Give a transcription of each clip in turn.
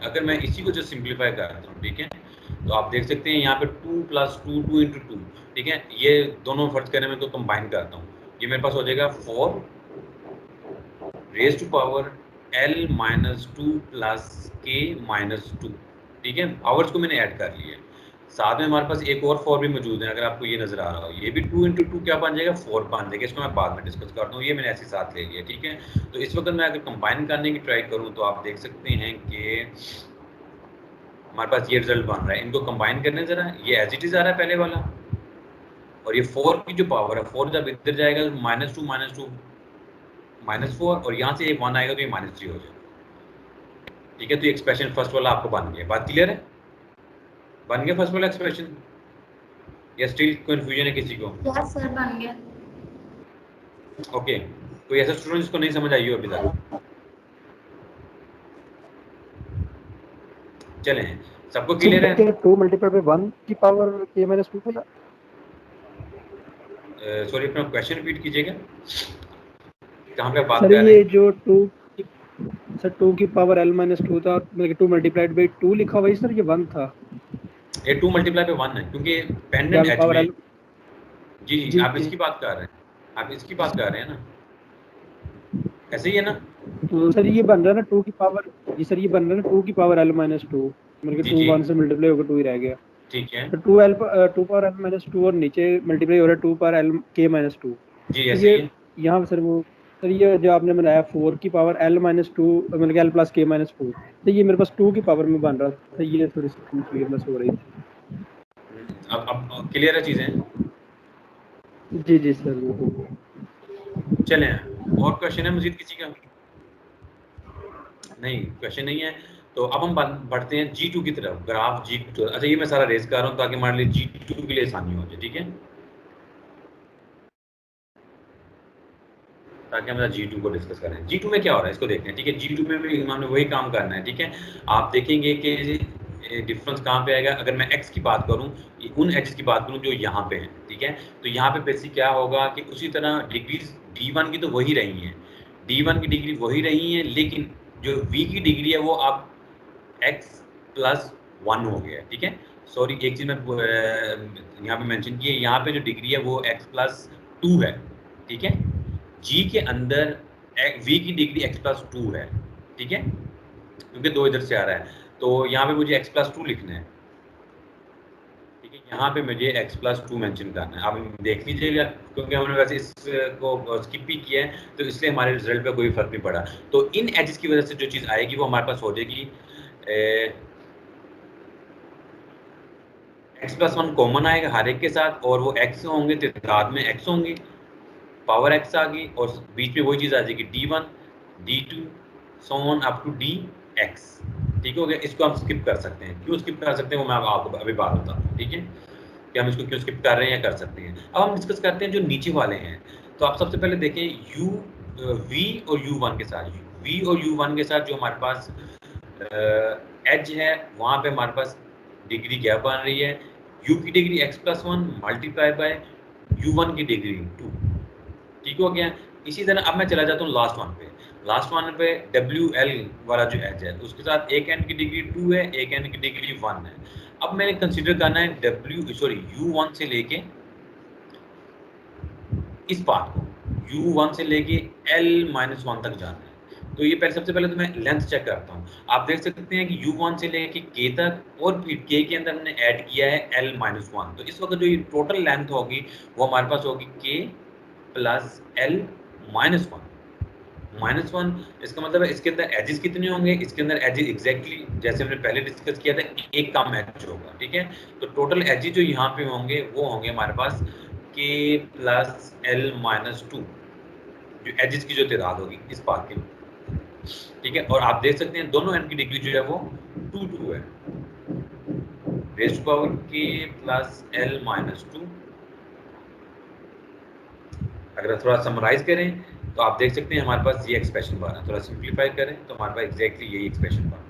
अगर मैं इसी को जो सिंप्लीफाई करता हूँ, ठीक है, तो आप देख सकते हैं यहाँ पे 2 + 2 2 × 2, ठीक है, ये दोनों फर्ज करें मैं तो कंबाइन करता हूँ, ये मेरे पास हो जाएगा 4 raised to power L - 2 + K - 2, ठीक है, पावर्स को मैंने ऐड कर लिया है। साथ में हमारे पास एक और 4 भी मौजूद है, अगर आपको ये नजर आ रहा हो, ये भी 2 × 2 क्या बन जाएगा, 4 बन जाएगा। इसको मैं बाद में डिस्कस करता हूँ, ये मैंने ऐसे साथ ले लिया, ठीक है। तो इस वक्त मैं अगर कंबाइन करने की ट्राई करूँ तो आप देख सकते हैं कि हमारे पास ये रिजल्ट बन रहा है। इनको कंबाइन करने जरा, ये एज इट इज आ रहा है पहले वाला, और ये 4 की जो पावर है, 4 जब इधर जाएगा तो -2 -4, और यहाँ से एक 1 आएगा तो ये -3 हो जाएगा, ठीक है। तो ये एक्सप्रेशन फर्स्ट वाला आपको बन गया। बात क्लियर है? बन गया फर्स्ट वाला एक्सप्रेशन, या स्टिल कंफ्यूजन है किसी को? यस सर, बन गया। ओके, कोई ऐसा स्टूडेंट जिसको नहीं समझ आई हो अभी तक? चलें, सबको क्लियर है? 2 × 1 की पावर k - 2 था। सॉरी, अपना क्वेश्चन रिपीट कीजिएगा, कहाँ पे बात सर कर रहे ये हैं? जो 2 की पावर L - 2 था, मतलब 2 × 2 लिखा हुआ है सर, ये 1 था। ये 2 × 1 है, क्योंकि पेंडेंट एज पावर में L, जी जी आप इसकी बात कर रहे हैं, आप इसकी बात कर रहे हैं ना, ऐसे ही है ना? तो सर ये बन रहा है ना 2 की पावर, जी सर ये बन रहा है ना 2 की पावर L - 2, मतलब जी 2 जी 1 से मल्टीप्लाई होकर 2 ही रह गया। ठीक है, तो 2 पावर L - 2 और नीचे मल्टीप्लाई हो रहा है 2 पावर L k - 2। जी तो ऐसे ये ही है। यहाँ सर वो, सर ये जो आपने बनाया 4 की पावर L - 2, मतलब L + k - 4, तो ये मेरे पास 2 की पावर में बन रहा था, ये थोड़ी सी क्लियरनेस हो रही थी। अब क्लियर है चीजें? जी सर वो। चलें, और क्वेश्चन है मजीद किसी का? नहीं, क्वेश्चन नहीं है। तो अब हम बढ़ते हैं G2 की तरफ, ग्राफ G2। अच्छा, ये मैं सारा रेज कर रहा हूँ ताकि हमारे लिए G2 के लिए आसानी हो जाए, ठीक है, ताकि हम G2 को डिस्कस करें। G2 में क्या हो रहा है इसको देखते हैं, ठीक है। G2 में भी हमने वही काम करना है, ठीक है। आप देखेंगे कि डिफरेंस कहाँ पे आएगा। अगर मैं x की बात करूँ, उन x की बात करूँ जो यहाँ पे है, ठीक है, तो यहाँ पे बेसिक क्या होगा कि उसी तरह डिग्रीज D1 की तो वही रही हैं, D1 की डिग्री वही रही है, लेकिन जो V की डिग्री है वो अब x + 1 हो गया है, ठीक है। सॉरी, एक चीज़ मैं यहाँ पे मेंशन की है, यहाँ पे जो डिग्री है वो x + 2 है, ठीक है। G के अंदर V की डिग्री x + 2 है, ठीक है, क्योंकि 2 इधर से आ रहा है, तो यहाँ पे मुझे x + 2 लिखना है, ठीक है। यहाँ पे मुझे x + 2 मेंशन करना है। आप देख लीजिएगा, क्योंकि हमने वैसे इसको स्किप भी किया है, तो इसलिए हमारे रिजल्ट पे कोई फर्क नहीं पड़ा। तो इन एजेस की वजह से जो चीज़ आएगी वो हमारे पास हो जाएगी, x + 1 कॉमन आएगा हर एक के साथ, और वो x होंगे, तादाद में x होंगे, पावर x आ गई, और बीच में वही चीज़ आ जाएगी D1 D2 so on up to dx, ठीक हो गया। इसको हम स्किप कर सकते हैं। क्यों स्किप कर सकते हैं वो मैं आपको अभी बात बताता हूँ, ठीक है, कि हम इसको क्यों स्किप कर रहे हैं या कर सकते हैं। अब हम डिस्कस करते हैं जो नीचे वाले हैं। तो आप सबसे पहले देखें v और u1 के साथ, v और u1 के साथ जो हमारे पास एज है, वहाँ पे हमारे पास डिग्री क्या बन रही है, u की degree x + 1 multiply by u1 की डिग्री 2, ठीक हो गया। इसी तरह अब मैं चला जाता हूँ लास्ट वन पे। लास्ट वन पे WL वाला जो एज है, उसके साथ एक n की डिग्री 2 है, एक n की डिग्री 1 है। अब मैंने कंसीडर करना है U1 से लेके इस पार्ट को, U1 से लेके L - 1 तक जाना है। तो ये पहले, सबसे पहले तो मैं लेंथ चेक करता हूँ। आप देख सकते हैं कि U1 से लेके K तक, और फिर K के अंदर हमने ऐड किया है L - 1। तो इस वक्त जो ये टोटल लेंथ होगी वो हमारे पास होगी K + L - 1। -1 इसका मतलब है इसके अंदर एजेस कितने होंगे, इसके अंदर एजेस एग्जैक्टली जैसे हमने पहले डिस्कस किया था, एक कम एज होगा, ठीक है। तो टोटल एजेस जो यहाँ पे होंगे वो होंगे हमारे पास K + L - 2, जो एजेस की जो तादाद होगी इस पार्ट की, ठीक है। और आप देख सकते हैं दोनों एन की डिग्री जो है वो 2 है, raised to power K + L - 2। अगर थोड़ा समराइज करें तो आप देख सकते हैं हमारे पास ये एक्सप्रेशन बना है। थोड़ा सिंप्लीफाई करें तो हमारे पास एग्जैक्टली यही एक्सप्रेशन बना है।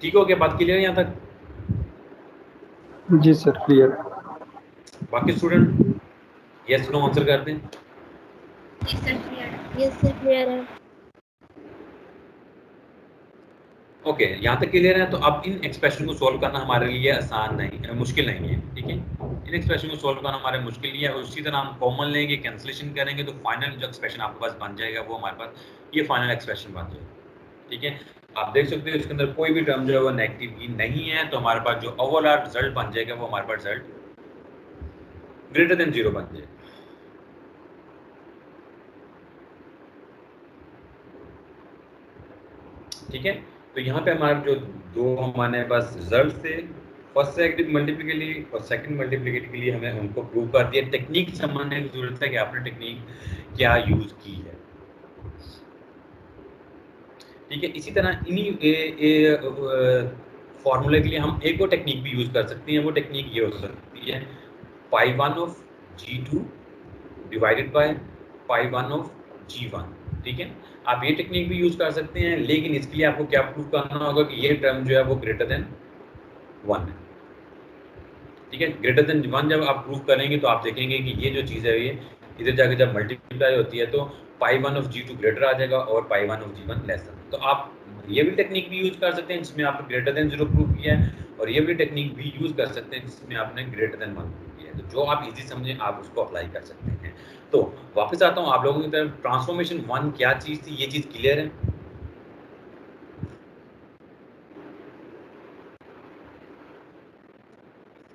ठीक हो गया? बात क्लियर है यहाँ तक? जी सर क्लियर। बाकी स्टूडेंट यस नो आंसर करते हैं। यस सर क्लियर है। ओके यहाँ तक क्लियर है। तो अब इन एक्सप्रेशन को सॉल्व करना हमारे लिए आसान नहीं, मुश्किल नहीं है, ठीक है। इन एक्सप्रेशन को सॉल्व करना हमारे मुश्किल नहीं है। उसी तरह हम कॉमन लेंगे, कैंसिलेशन करेंगे, तो फाइनल जो एक्सप्रेशन आपके पास बन जाएगा वो हमारे पास ये फाइनल एक्सप्रेशन बन जाएगा, ठीक है। आप देख सकते हो इसके अंदर कोई भी टर्म जो है वो नेगेटिव की नहीं है, तो हमारे पास जो ओवरऑल रिजल्ट बन जाएगा वो हमारे पास रिजल्ट ग्रेटर देन 0 बन जाएगा। ठीक है, तो यहाँ पे हमारे जो दो हमारे पास रिजल्ट थे, फर्स्ट सेकंड मल्टीप्लिकेटली और सेकंड मल्टीप्लिकेटली के लिए हमें उनको प्रूव कर दिया। टेक्निक समझने की जरूरत है कि आपने टेक्निक क्या यूज की है, ठीक है। इसी तरह इन्हीं फॉर्मूले के लिए हम एक और टेक्निक भी यूज कर सकते हैं। वो टेक्निक ये हो सकती है π1 of g2 divided by π1 of g1, ठीक है। आप ये टेक्निक भी यूज कर सकते हैं, लेकिन इसके लिए आपको क्या प्रूव करना होगा कि ये टर्म जो है वो ग्रेटर देन 1 है, ठीक है। ग्रेटर देन 1 जब आप प्रूव करेंगे तो आप देखेंगे कि ये जो चीज़ है ये इधर जाके जब मल्टीप्लाई होती है तो π1 ऑफ g2 ग्रेटर आ जाएगा और π1 ऑफ g1 लेस। तो आप ये भी टेक्निक भी यूज कर सकते हैं जिसमें आपने ग्रेटर देन 0 प्रूव किया है, और ये भी टेक्निक भी यूज कर सकते हैं जिसमें आपने ग्रेटर देन 1 प्रूव किया है। तो जो आप इजी समझें आप उसको अप्लाई कर सकते हैं। तो वापस आता हूँ आप लोगों की तरफ, ट्रांसफॉर्मेशन 1 क्या चीज़ थी, ये चीज़ क्लियर है।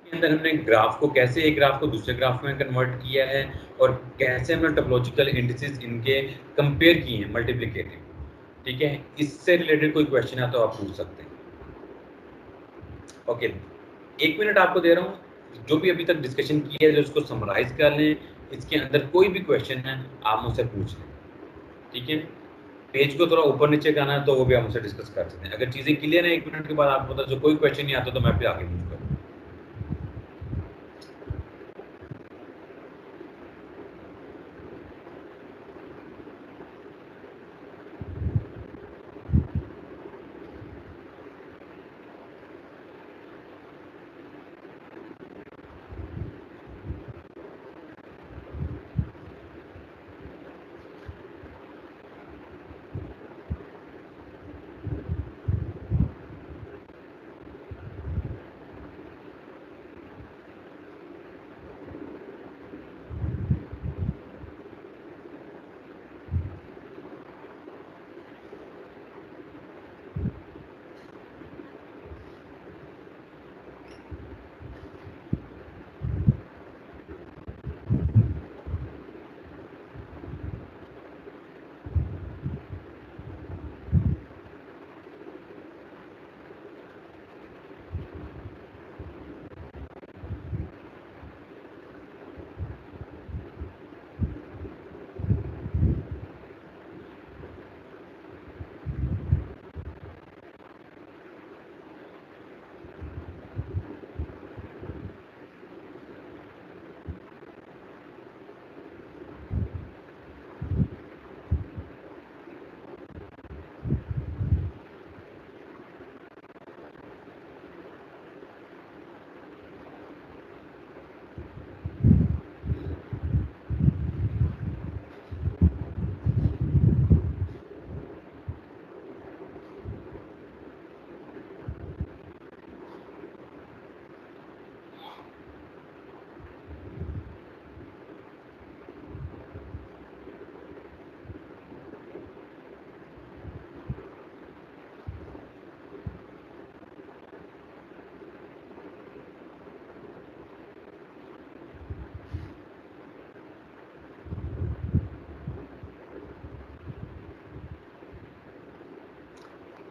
अंदर हमने ग्राफ को कैसे एक ग्राफ को दूसरे ग्राफ में कन्वर्ट किया है, और कैसे हमने टोपोलॉजिकल इंडिसेस इनके कंपेयर किए हैं मल्टीप्लिकेटिव, ठीक है। इससे रिलेटेड कोई क्वेश्चन है तो आप पूछ सकते हैं। ओके, 1 मिनट आपको दे रहा हूँ, जो भी अभी तक डिस्कशन किया है जो उसको समराइज कर लें। इसके अंदर कोई भी क्वेश्चन है आप मुझसे पूछ लें, ठीक है। पेज को थोड़ा ऊपर नीचे करना है तो वो भी आप मुझसे डिस्कस कर सकते हैं। अगर चीज़ें क्लियर है 1 मिनट के बाद आपको पता जो कोई क्वेश्चन नहीं आता तो मैं फिर आगे मूव करूँ।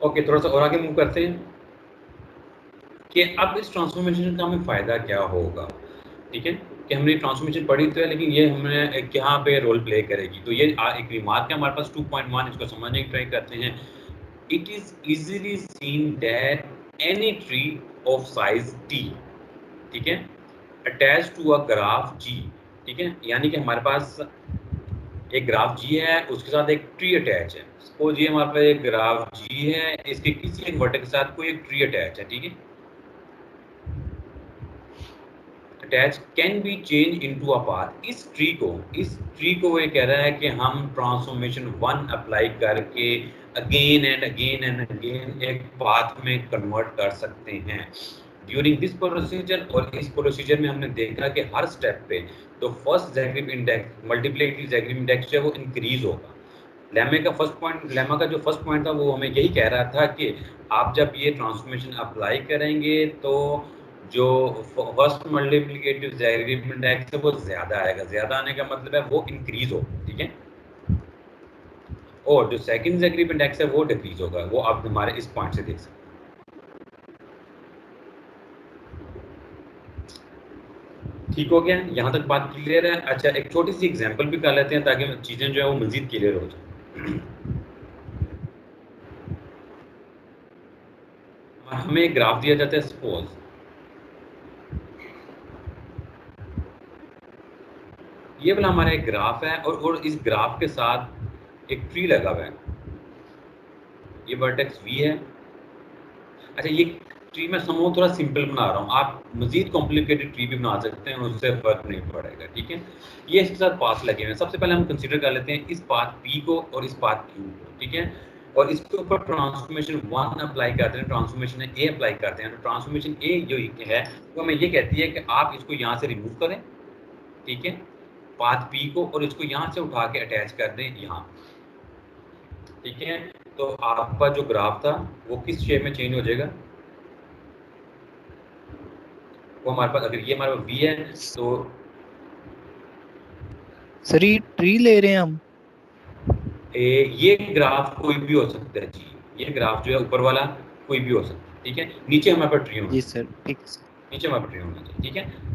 ओके, थोड़ा सा और आगे मूव करते हैं कि अब इस ट्रांसफॉर्मेशन का हमें फ़ायदा क्या होगा, ठीक है। कि हमने ट्रांसफॉर्मेशन पढ़ी तो है, लेकिन ये हमें यहाँ पे रोल प्ले करेगी। तो ये एक रिमार्क है हमारे पास 2.1, इसको समझने की ट्राई करते हैं। It is easily seen that any tree of size t, ठीक है, attach to a graph g, ठीक है। यानी कि हमारे पास एक ग्राफ g है, उसके साथ एक ट्री अटैच है। सपोज ये हमारे पास एक ग्राफ g है, इसके किसी एक वर्टेक्स के साथ कोई एक ट्री अटैच है, ठीक है। Attach can be change into a path. इस ट्री को ये कह रहा है कि हम ट्रांसफॉर्मेशन 1 अप्लाई करके अगेन एंड अगेन एक पाथ में कन्वर्ट कर सकते हैं ड्यूरिंग दिस प्रोसीजर। और इस प्रोसीजर में हमने देखा कि हर स्टेप पे तो first Zagreb index multiplicative Zagreb index जो है वो इंक्रीज होगा। लेमा का जो फर्स्ट पॉइंट था वो हमें यही कह रहा था कि आप जब ये ट्रांसफॉर्मेशन अप्लाई करेंगे तो जो फर्स्ट मल्टीप्लिकेटिव जैग्रिब इंडेक्स है वो ज्यादा आएगा। ज्यादा आने का मतलब है वो इंक्रीज होगा, ठीक है। और जो सेकंड जैग्रिब इंडेक्स है वो डिक्रीज होगा। वो आप हमारे इस पॉइंट से देख सकते हैं। ठीक हो गया, यहाँ तक बात क्लियर है। अच्छा, एक छोटी सी एग्जांपल भी कर लेते हैं ताकि चीजें जो है वो मजीद क्लियर हो जाए। हमें एक ग्राफ दिया जाता है, सपोज ये वाला हमारा एक ग्राफ है और इस ग्राफ के साथ एक ट्री लगा हुआ है। ये वर्टेक्स v है। अच्छा, ये ट्री में समूह थोड़ा सिंपल बना रहा हूँ, आप मजीद कॉम्प्लिकेटेड ट्री भी बना सकते हैं, उससे फर्क नहीं पड़ेगा, ठीक है। ये इसके साथ पाथ लगे हुए हैं। सबसे पहले हम कंसीडर कर लेते हैं इस पाथ p को और इस पाथ q को, ठीक है। और इसके ऊपर ट्रांसफॉर्मेशन 1 अप्लाई करते हैं, ट्रांसफॉर्मेशन a अप्लाई करते हैं। तो ट्रांसफॉर्मेशन a जो है वो हमें ये कहती है कि आप इसको यहाँ से रिमूव करें, ठीक है, पाथ p को, और इसको यहाँ से उठा के अटैच कर दें यहाँ, ठीक है। तो आपका जो ग्राफ था वो किस शेप में चेंज हो जाएगा? वो हमारे पास, अगर ये हमारा v है तो सर ये ट्री ले रहे हैं हम। ये ग्राफ कोई भी हो सकता है जी। ये ग्राफ जो है ऊपर वाला कोई भी हो सकता है, ठीक है। नीचे हमारे पास ट्री होना, जी सर, ठीक है सर। नीचे हमारे पास ट्री होना चाहिए, ठीक है।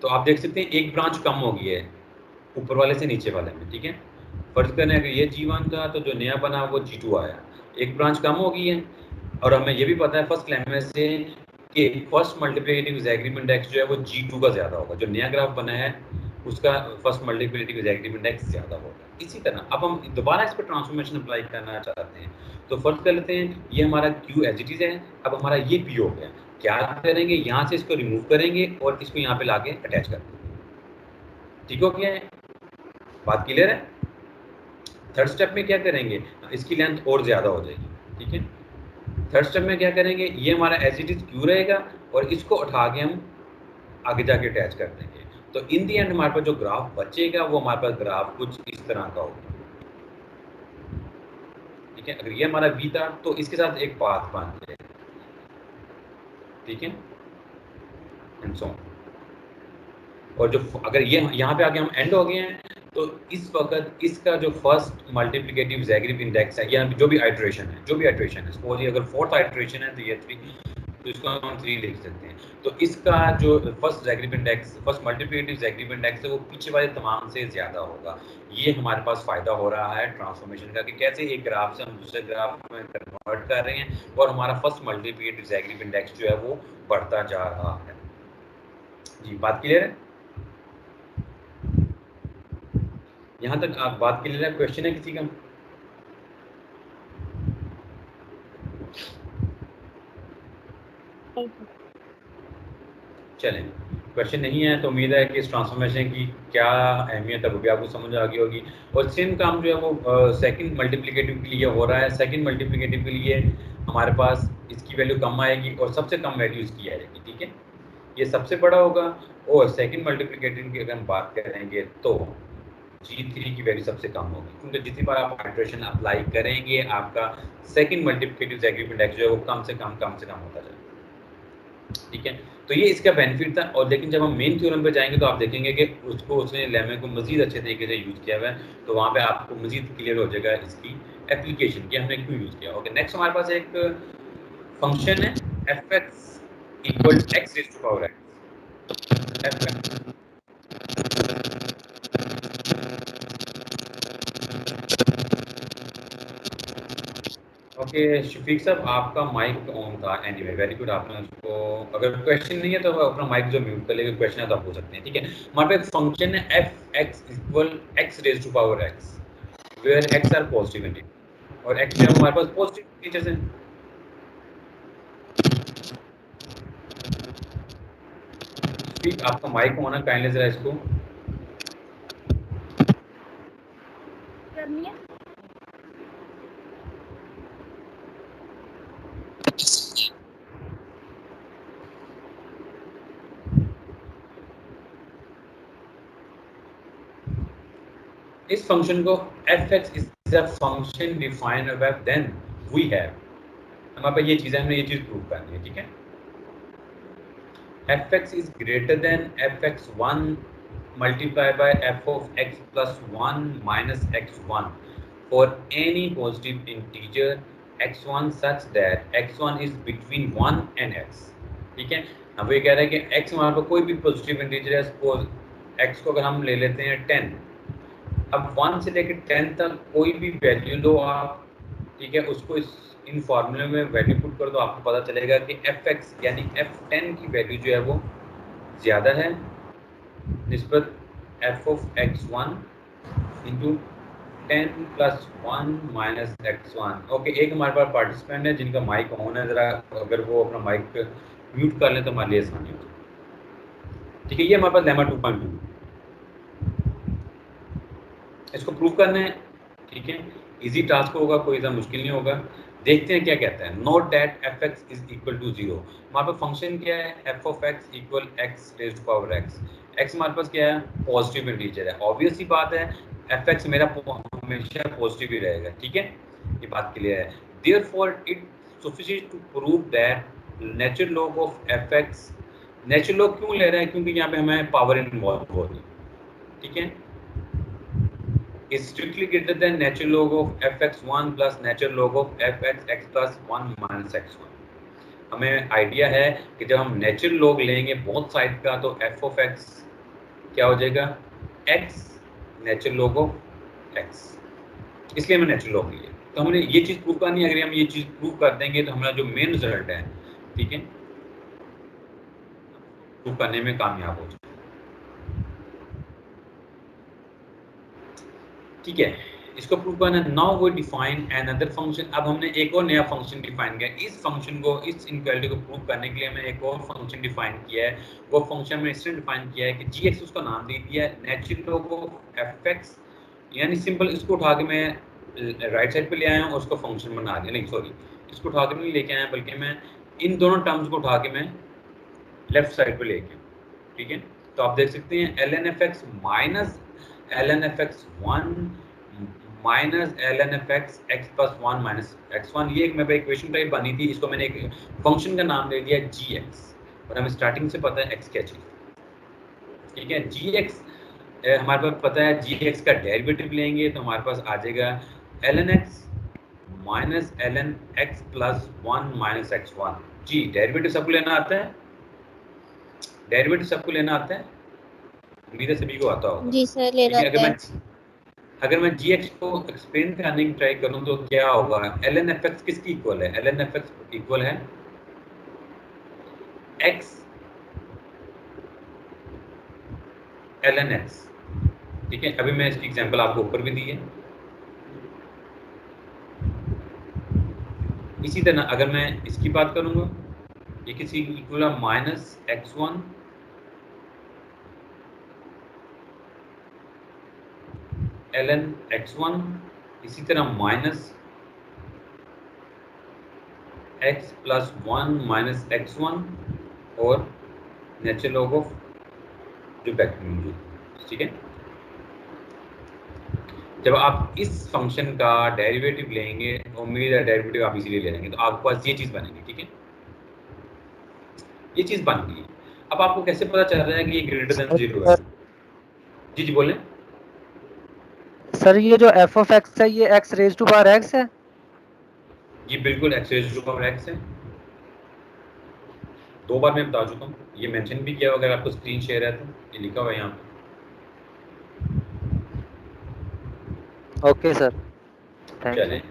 तो आप देख सकते हैं एक ब्रांच कम हो गई है ऊपर वाले से नीचे वाले में, ठीक है। फर्ज करें अगर ये G1 था तो जो नया बना वो G2 आया, एक ब्रांच कम हो गई है। और हमें ये भी पता है फर्स्ट लेमा से कि फर्स्ट मल्टीप्लिकेटिव जैग्रिब इंडेक्स जो है वो G2 का ज्यादा होगा। जो नया ग्राफ बना है उसका फर्स्ट मल्टीप्लिकेटिव जैग्रिब इंडेक्स ज्यादा होगा। इसी तरह अब हम दोबारा इस पर ट्रांसफॉर्मेशन अप्लाई करना चाहते हैं तो फर्स्ट कर लेते हैं ये हमारा Q एज इट इज है। अब हमारा ये P हो गया, क्या करेंगे, यहाँ से इसको रिमूव करेंगे और इसको यहाँ पे लाके अटैच कर देंगे। ठीक हो गया है, बात क्लियर है। थर्ड स्टेप में क्या करेंगे, इसकी लेंथ और ज्यादा हो जाएगी, ठीक है। थर्ड स्टेप में क्या करेंगे, ये हमारा एज इट इज क्यू रहेगा और इसको उठा के हम आगे जाके अटैच कर देंगे। तो इन दी एंड हमारे पास जो ग्राफ बचेगा वो हमारे पास ग्राफ कुछ इस तरह का होगा, ठीक है। अगर ये हमारा बी था तो इसके साथ एक पाथ बन जाएगा, ठीक है, एंड सो ऑन। और जो अगर ये यहाँ पे आके हम एंड हो गए हैं तो इस वक्त इसका जो फर्स्ट मल्टीप्लिकेटिव जैग्रिब इंडेक्स है या जो भी आइट्रेशन है, सपोज ये अगर फोर्थ आइट्रेशन है तो ये 3, तो इसको हम 3 लिख सकते हैं। तो इसका जो first Zagreb index, first multiplicative Zagreb index है वो पीछे वाले तमाम से ज़्यादा होगा। ये हमारे पास फ़ायदा हो रहा है ट्रांसफॉर्मेशन का कि कैसे एक ग्राफ से हम दूसरे ग्राफ में कन्वर्ट कर रहे हैं और हमारा फर्स्ट मल्टीप्लिकेटिव जैग्रिब इंडेक्स जो है वो बढ़ता जा रहा है। जी, बात क्लियर है, यहाँ तक आप बात क्लियर है? क्वेश्चन है किसी का? चलें, क्वेश्चन नहीं है तो उम्मीद है कि इस ट्रांसफॉर्मेशन की क्या अहमियत है वो भी आपको समझ आ गई होगी। और सेम काम जो है वो सेकंड मल्टीप्लिकेटिव के लिए हो रहा है। सेकंड मल्टीप्लिकेटिव के लिए हमारे पास इसकी वैल्यू कम आएगी और सबसे कम वैल्यू इसकी आएगी, ठीक है। ये सबसे बड़ा होगा और सेकंड मल्टीप्लिकेटिव की अगर हम बात करेंगे तो G3 की वैल्यू सबसे कम होगी, क्योंकि जितनी बार आप आइट्रेशन अप्लाई करेंगे आपका सेकंड मल्टीप्लिकेटिव जैग्रिब इंडेक्स जो है वो कम से कम होता जाएगा, ठीक है। तो ये इसका बेनिफिट था। और लेकिन जब हम मेन थ्योरम पे जाएंगे तो आप देखेंगे कि उसने लेमे को मजीद अच्छे तरीके से यूज़ किया हुआ है, तो वहाँ पे आपको मजीद क्लियर हो जाएगा इसकी एप्लीकेशन कि हमने क्यों यूज़ किया। ओके, नेक्स्ट हमारे पास एक फंक्शन है fx equal x raise to power x। Okay Shafiq साहब, आपका माइक ऑन था। एनीवे वेरी गुड, आपने उसको, अगर क्वेश्चन नहीं है तो अपना माइक जो म्यूट कर लेगा, क्वेश्चन है तो आप पूछ सकते हैं, ठीक है। हमारे पास फंक्शन है f(x) equal x raise to power x, where x are positive integer और x में हमारे पास पॉजिटिव इंटीजर्स हैं। ठीक, आपका माइक ऑन है, काइंडली जरा इसको करनी है। इस फंक्शन को f(x) is a function defined above then we have, हमारे पास ये चीज़ है, हमने ये चीज़ प्रूव करनी है। ठीक है, f(x) is greater then f(x1) multiplied by f of x plus 1 minus x1 for any positive integer x1 such that x1 is between 1 and x। ठीक है, अब ये कह रहा है कि x हमारे पास कोई भी पॉजिटिव इंटीजर है, सपोज x को अगर हम ले लेते हैं 10, अब 1 से लेकर 10 तक कोई भी वैल्यू लो आप, ठीक है, उसको इन फॉर्मूले में वैल्यू पुट कर दो, आपको पता चलेगा कि f(x) यानी f10 की वैल्यू जो है वो ज़्यादा है निस्बत f of x1 into 10 plus 1 minus x1। Okay, एक हमारे पास पार्टिसिपेंट है जिनका माइक ऑन है, ज़रा अगर वो अपना माइक म्यूट कर लें तो हमारे लिए आसानी हो। ठीक है, ये हमारे पास लेमा 2.2, इसको प्रूव करना है। ठीक है, इजी टास्क होगा, कोई ज़्यादा मुश्किल नहीं होगा। देखते हैं क्या कहता है। Note that f(x) is equal to 0। हमारे पास फंक्शन क्या है, f of x equal x raised to power x। x हमारे पास क्या है, पॉजिटिव इंटीजर है। ऑब्वियस सी बात है f(x) मेरा हमेशा पॉजिटिव ही रहेगा। ठीक है, ये बात क्लियर है। Therefore it sufficient to prove that natural log of f(x), natural log क्यों ले रहे हैं, क्योंकि यहाँ पे हमें पावर इन्वॉल्व हो रही है। ठीक है, is strictly greater than natural log of f(x1) plus natural log of f(x) plus 1 minus x1। हमें आइडिया है कि जब हम नेचुरल लॉग लेंगे बहुत साइड का तो f of x क्या हो जाएगा, x natural log of x, इसलिए हमें नेचुरल लॉग लिए। तो हमने ये चीज़ प्रूव करनी है। अगर हम ये चीज़ प्रूव कर देंगे तो हमारा जो मेन रिजल्ट है, ठीक है, प्रूव करने में कामयाब हो जाए। ठीक है, इसको प्रूव करना। Now we define another function. अब हमने एक और नया फंक्शन डिफाइन किया। इस फंक्शन को, इस इनक्वालिटी को प्रूव करने के लिए हमने एक और फंक्शन डिफाइन किया है। वो फंक्शन में इसने डिफाइन किया है कि g(x) उसका नाम दे दिया है नेचुरल लॉग ऑफ f(x), यानी सिंपल इसको उठा के मैं राइट साइड पे ले आया हूँ और उसको फंक्शन बना दिया। नहीं सॉरी, इसको उठा के नहीं लेके आया, बल्कि मैं इन दोनों टर्म्स को उठा के मैं लेफ्ट साइड पे लेके। ठीक है, तो आप देख सकते हैं ln f(x) minus ln f(x1) minus ln f(x) x plus 1 minus x1। ये एक मेरे पास इक्वेशन टाइप बनी थी, इसको मैंने एक फंक्शन का नाम दे दिया g(x) और हमें स्टार्टिंग से पता है x क्या चीज़। ठीक है, g(x) हमारे पास पता है g(x) का डेरिवेटिव लेंगे तो हमारे पास आ जाएगा ln x minus ln x plus 1 minus x1। जी, डेरिवेटिव सबको लेना आता है, डेरिवेटिव सबको लेना आता है, उम्मीद है सभी को आता होगा। जी सर, लेना आता है। अगर मैं g(x) को एक्सप्लेन करने की ट्राई करूं तो क्या होगा, ln f(x) किसकी इक्वल है, ln f(x) इक्वल है x ln x। ठीक है, अभी मैं इसकी एग्जांपल आपको ऊपर भी दी है। इसी तरह अगर मैं इसकी बात करूंगा, ये किसी इक्वल है माइनस x1 ln x1, इसी तरह minus x plus 1 minus x1 और नेचुरल लॉग ऑफ जो बैक मौजूद। ठीक है, जब आप इस फंक्शन का डेरिवेटिव लेंगे, उम्मीद है डेरिवेटिव आप इजीली ले लेंगे, तो आपके पास ये चीज़ बनेगी। ठीक है, ये चीज़ बन गई। अब आपको कैसे पता चल रहा है कि ये ग्रेटर देन 0 है? जी जी बोलें सर। ये जो f of x है ये x raise to power x है? जी बिल्कुल, x raise to power x है। 2 बार मैं बता चुका हूँ, ये मेंशन भी किया। अगर आपको स्क्रीन शेयर है तो ये लिखा हुआ है यहाँ पे। Okay sir, thank you. चलें,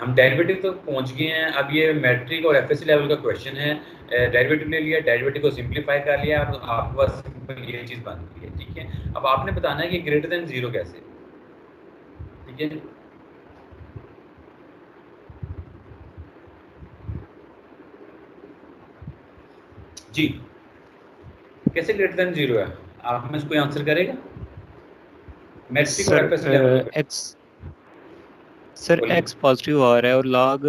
हम डेरिवेटिव तो पहुँच गए हैं। अब ये मैट्रिक और एफएससी लेवल का क्वेश्चन है। डेरिवेटिव ले लिया, डेरिवेटिव को सिंप्लीफाई कर लिया, अब आपके पास सिंपल ये चीज़ बन गई है। ठीक है, अब आपने बताना है कि ग्रेटर देन 0 कैसे। ठीक है जी। कैसे ग्रेटर देन 0 है? आप में से कोई आंसर करेगा? मैट्रिक और F level sir X positive आ रहा है और लॉग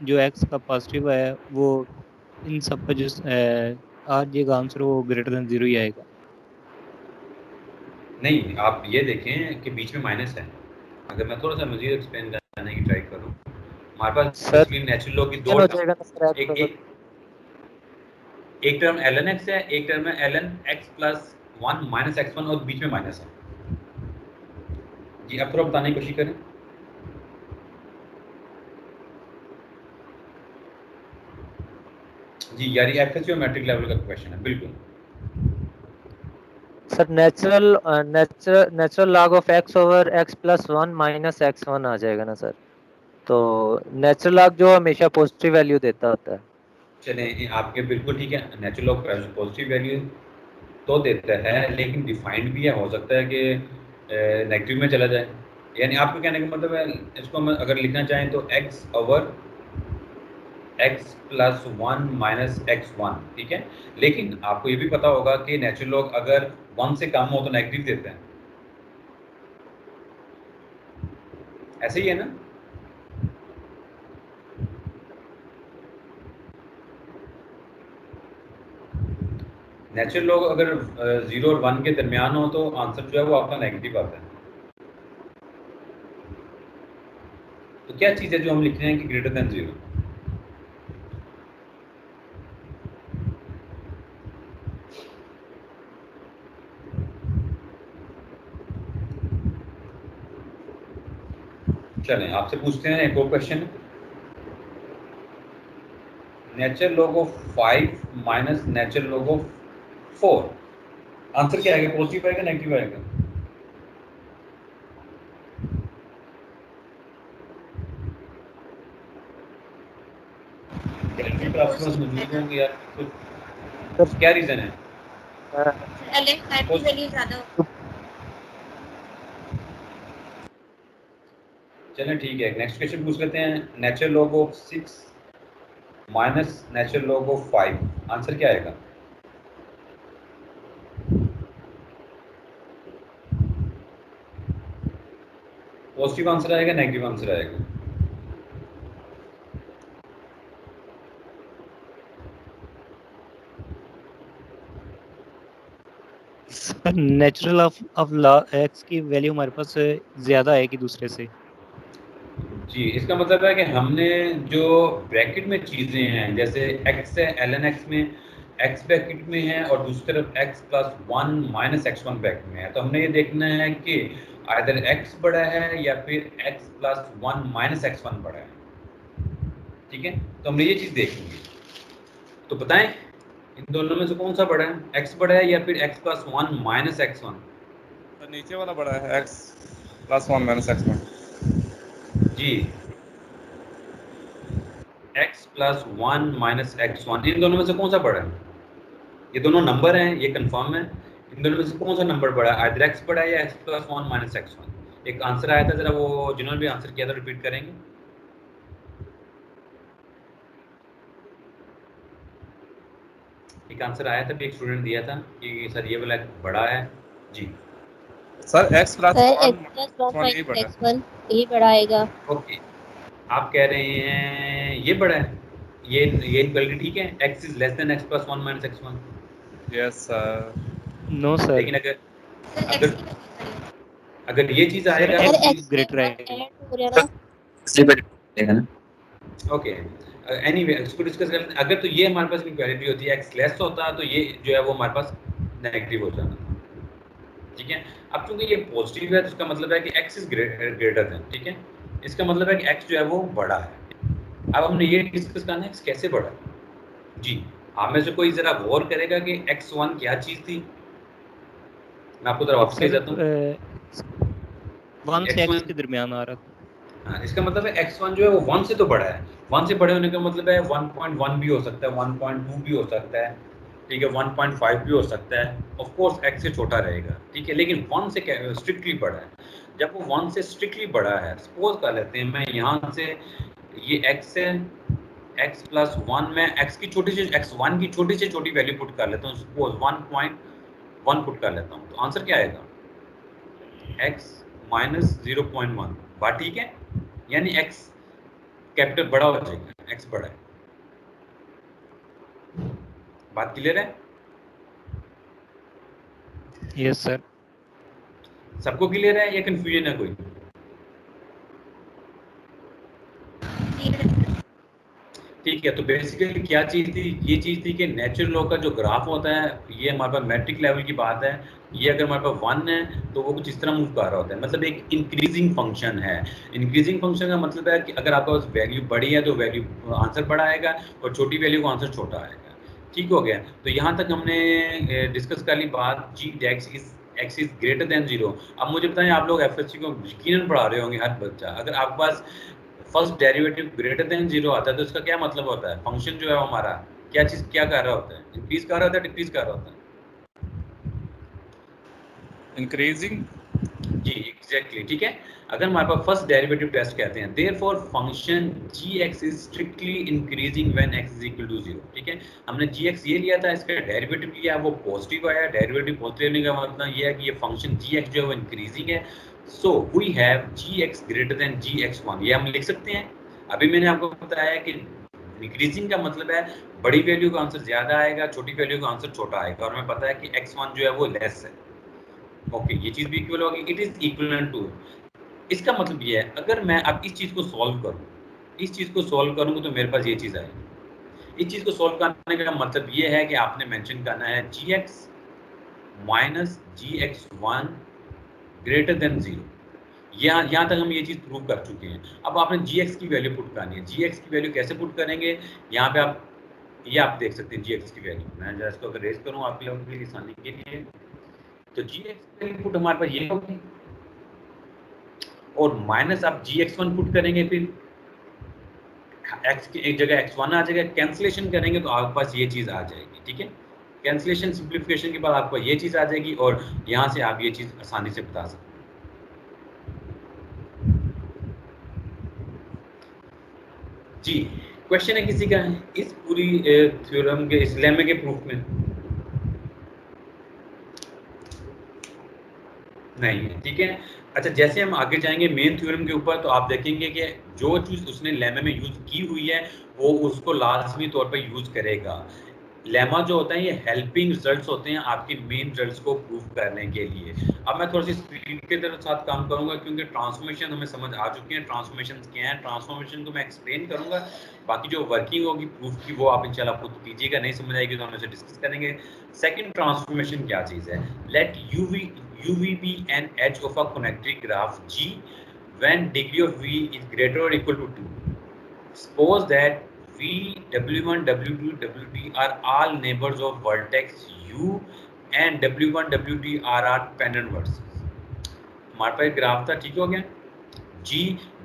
जो एक्स का पॉजिटिव है वो इन सब का जो आज ये आंसर वो ग्रेटर देन 0 ही आएगा। नहीं, आप ये देखें कि बीच में माइनस है। अगर मैं थोड़ा सा मजीद एक्सप्लेन करने की ट्राई करूं, हमारे पास सर बेसिकली नेचुरल लॉ की दो हो जाएगा ना सर एक्स ओवर एक टर्म ln x है, एक टर्म है ln x plus 1 minus x1 और बीच में माइनस है। जी अब थोड़ा बताने की कोशिश करें। जी यार ये एफएस मैट्रिक लेवल का क्वेश्चन है बिल्कुल। Sir natural log of x over x plus 1 minus x1 आ जाएगा ना सर। तो नेचुरल लॉग जो हमेशा पॉजिटिव वैल्यू देता होता है। चलें आपके बिल्कुल ठीक है, नेचुरल लॉग पॉजिटिव वैल्यू तो देता है, लेकिन डिफाइंड भी है, हो सकता है कि नेगेटिव में चला जाए। यानी आपको कहने का मतलब है, इसको हम अगर लिखना चाहें तो x over x plus 1 minus x1, ठीक है। लेकिन आपको ये भी पता होगा कि नेचुरल लॉग अगर 1 से कम हो तो नेगेटिव देते हैं, ऐसे ही है ना? नेचुरल लॉग अगर 0 और 1 के दरमियान हो तो आंसर जो है वो आपका नेगेटिव आता है। तो क्या चीज़ है जो हम लिख रहे हैं कि ग्रेटर देन 0? चलें आपसे पूछते हैं एक और question. Natural log of 5 minus natural log of 4, answer क्या आएगा? पॉजिटिव आएगा नेगेटिव आएगा? कैलकुलेटर आपके पास मौजूद होंगे यार, कुछ क्या रीजन है? चलें ठीक है, नेक्स्ट क्वेश्चन पूछ लेते हैं। Natural log of 6 minus natural log of 5, answer क्या आएगा? पॉजिटिव आंसर आएगा नेगेटिव आंसर आएगा? नेचुरल ऑफ एक्स की वैल्यू हमारे पास ज्यादा है कि दूसरे से। जी इसका मतलब है कि हमने जो ब्रैकेट में चीज़ें हैं, जैसे x है ln x में x ब्रैकेट में है और दूसरी तरफ x plus 1 minus x1 bracket में है, तो हमने ये देखना है कि आइदर x बड़ा है या फिर x प्लस 1 माइनस x1 बड़ा है, ठीक है। तो हमने ये चीज़ देखनी है। तो बताएं इन दोनों में से कौन सा बड़ा है, x बड़ा है या फिर x प्लस 1 माइनस x1? तो नीचे वाला बड़ा है, x प्लस 1 माइनस x1। जी x प्लस 1 माइनस x1, इन दोनों में से कौन सा बड़ा है? ये दोनों नंबर हैं, ये कंफर्म है। इन दोनों में से कौन सा नंबर बड़ा है? आइदर x बड़ा है या x प्लस 1 माइनस x1। एक आंसर आया था, जरा वो जिन्होंने भी आंसर किया था रिपीट करेंगे। एक आंसर आया था भी, एक स्टूडेंट दिया था कि सर ये वाला बड़ा है। जी सर x प्लस 1 ये बड़ा आएगा। ओके, आप कह रहे हैं ये बड़ा है, ये इक्वलिटी ठीक है, x is less than x plus 1 minus x1। Yes sir. No sir, लेकिन अगर ये चीज आएगा ग्रेटर है। ओके एनीवे इसको डिस्कस करते हैं। अगर तो ये हमारे पास इक्वालिटी होती है, x लेस होता तो ये जो है वो हमारे पास नेगेटिव हो जाता, ठीक है। अब चूंकि ये पॉजिटिव है तो इसका मतलब है कि x इज ग्रेटर देन, ठीक है। इसका मतलब है कि x जो है वो बड़ा है। अब हमने ये डिस्कस करना है x कैसे बड़ा है। जी आप में से कोई जरा गौर करेगा कि x1 क्या चीज थी? मैं आपको जरा वापस ले जाता हूँ। 1 से x के दरमियान आ रहा था। हाँ, इसका मतलब है x1 जो है वो 1 से तो बड़ा है। 1 से बड़े होने का मतलब है 1.1 भी हो सकता है, 1.2 भी हो सकता है, ठीक है, 1.5 भी हो सकता है। ऑफ कोर्स x से छोटा रहेगा, ठीक है, लेकिन 1 से स्ट्रिक्टली बड़ा है। जब वो 1 से स्ट्रिक्टली बड़ा है, सपोज कर लेते हैं मैं यहाँ से ये x है, x प्लस 1 में x की छोटी सी x1 की छोटी से छोटी वैल्यू पुट कर लेता हूँ, सपोज 1.1 पुट कर लेता हूँ, तो आंसर क्या आएगा x माइनस 0.1। बात ठीक है, यानी x कैपिटल बड़ा हो जाएगा, x बड़ा है। बात क्लियर है? Yes sir. सबको क्लियर है या कंफ्यूजन है कोई? ठीक है, तो बेसिकली क्या चीज थी, ये चीज थी कि नेचुरल लॉ का जो ग्राफ होता है, ये हमारे पास मैट्रिक लेवल की बात है, ये अगर हमारे पास 1 है तो वो कुछ इस तरह मूव कर रहा होता है, मतलब एक इंक्रीजिंग फंक्शन है। इंक्रीजिंग फंक्शन का मतलब है कि अगर आपके पास वैल्यू बड़ी है तो वैल्यू आंसर बड़ा आएगा और छोटी वैल्यू का आंसर छोटा आएगा। ठीक हो गया, तो यहाँ तक हमने डिस्कस कर ली बात जी डेक्स is x is greater than 0। अब मुझे बताएं, आप लोग एफएससी को यकीनन पढ़ा रहे होंगे हर बच्चा, अगर आपके पास फर्स्ट डेरिवेटिव ग्रेटर देन 0 आता है तो इसका क्या मतलब होता है, फंक्शन जो है हमारा क्या चीज क्या कर रहा होता है, इंक्रीज कर रहा होता है डिक्रीज कर रहा होता है? इंक्रीजिंग। जी एग्जैक्टली, ठीक है। अगर हमारे पास फर्स्ट डेरिवेटिव टेस्ट कहते हैं, therefore function gx is strictly increasing when x is equal to 0। ठीक है, हमने gx ये लिया था, इसका डेरिवेटिव लिया, वो पॉजिटिव आया। डेरिवेटिव पॉजिटिव लेने का मतलब ये है कि ये फंक्शन gx जो है वो इंक्रीजिंग है, so we have gx greater than gx1। ये हम लिख सकते हैं। अभी मैंने आपको बताया कि इंक्रीजिंग का मतलब है बड़ी वैल्यू का आंसर ज्यादा आएगा, छोटी वैल्यू का आंसर छोटा आएगा, और हमें पता है कि x1 जो है वो लेस है। ओके, ये चीज भी इक्वल होगी, इट इज इक्विवेलेंट टू। इसका मतलब ये है, अगर मैं अब इस चीज को सॉल्व करूं, इस चीज को सॉल्व करूंगा तो मेरे पास ये चीज आएगी। इस चीज को सॉल्व करने का मतलब ये है कि आपने मेंशन करना है gx minus gx1 greater than 0। यहाँ तक हम ये चीज प्रूव कर चुके हैं। अब आपने gx की वैल्यू पुट करनी है। gx की वैल्यू कैसे पुट करेंगे, यहाँ पे आप ये आप देख सकते हैं gx की वैल्यू। मैं जरा इसको अगर रेज करूँ आप लोगों के लिए आसानी के लिए, तो gx की पुट हमारे पास ये होगी और माइनस आप gx1 पुट करेंगे, फिर x की एक जगह x1 आ जाएगा, कैंसिलेशन करेंगे तो आपके पास ये चीज आ जाएगी। ठीक है, कैंसिलेशन सिंप्लीफिकेशन के बाद आपको ये चीज आ जाएगी और यहाँ से आप ये चीज आसानी से बता सकते हैं। जी, क्वेश्चन है किसी का इस पूरी थ्योरम के, इस लेमे के प्रूफ में? नहीं है, ठीक है। अच्छा, जैसे हम आगे जाएंगे मेन थ्योरम के ऊपर तो आप देखेंगे कि जो चीज उसने लेमा में यूज की हुई है वो उसको लाजमी तौर पर यूज करेगा। लेमा जो होता है ये हेल्पिंग रिजल्ट्स होते हैं आपके मेन रिजल्ट्स को प्रूव करने के लिए। अब मैं थोड़ी सी स्पीड के साथ काम करूंगा क्योंकि ट्रांसफॉर्मेशन हमें समझ आ चुकी है। ट्रांसफॉर्मेशन क्या है, ट्रांसफॉर्मेशन को मैं एक्सप्लेन करूंगा, बाकी जो वर्किंग होगी प्रूफ की वो आप इंशाल्लाह खुद कीजिएगा, नहीं समझ आएगी तो हम इसे डिस्कस करेंगे। सेकंड ट्रांसफॉर्मेशन क्या चीज है, late UV be an edge of a connected graph G when degree of V is greater or equal to 2. Suppose that V, W1, W2, W3 are all neighbors of vertex U and W1, W3 are pendant vertices. हमारे पास graph था, ठीक हो गया।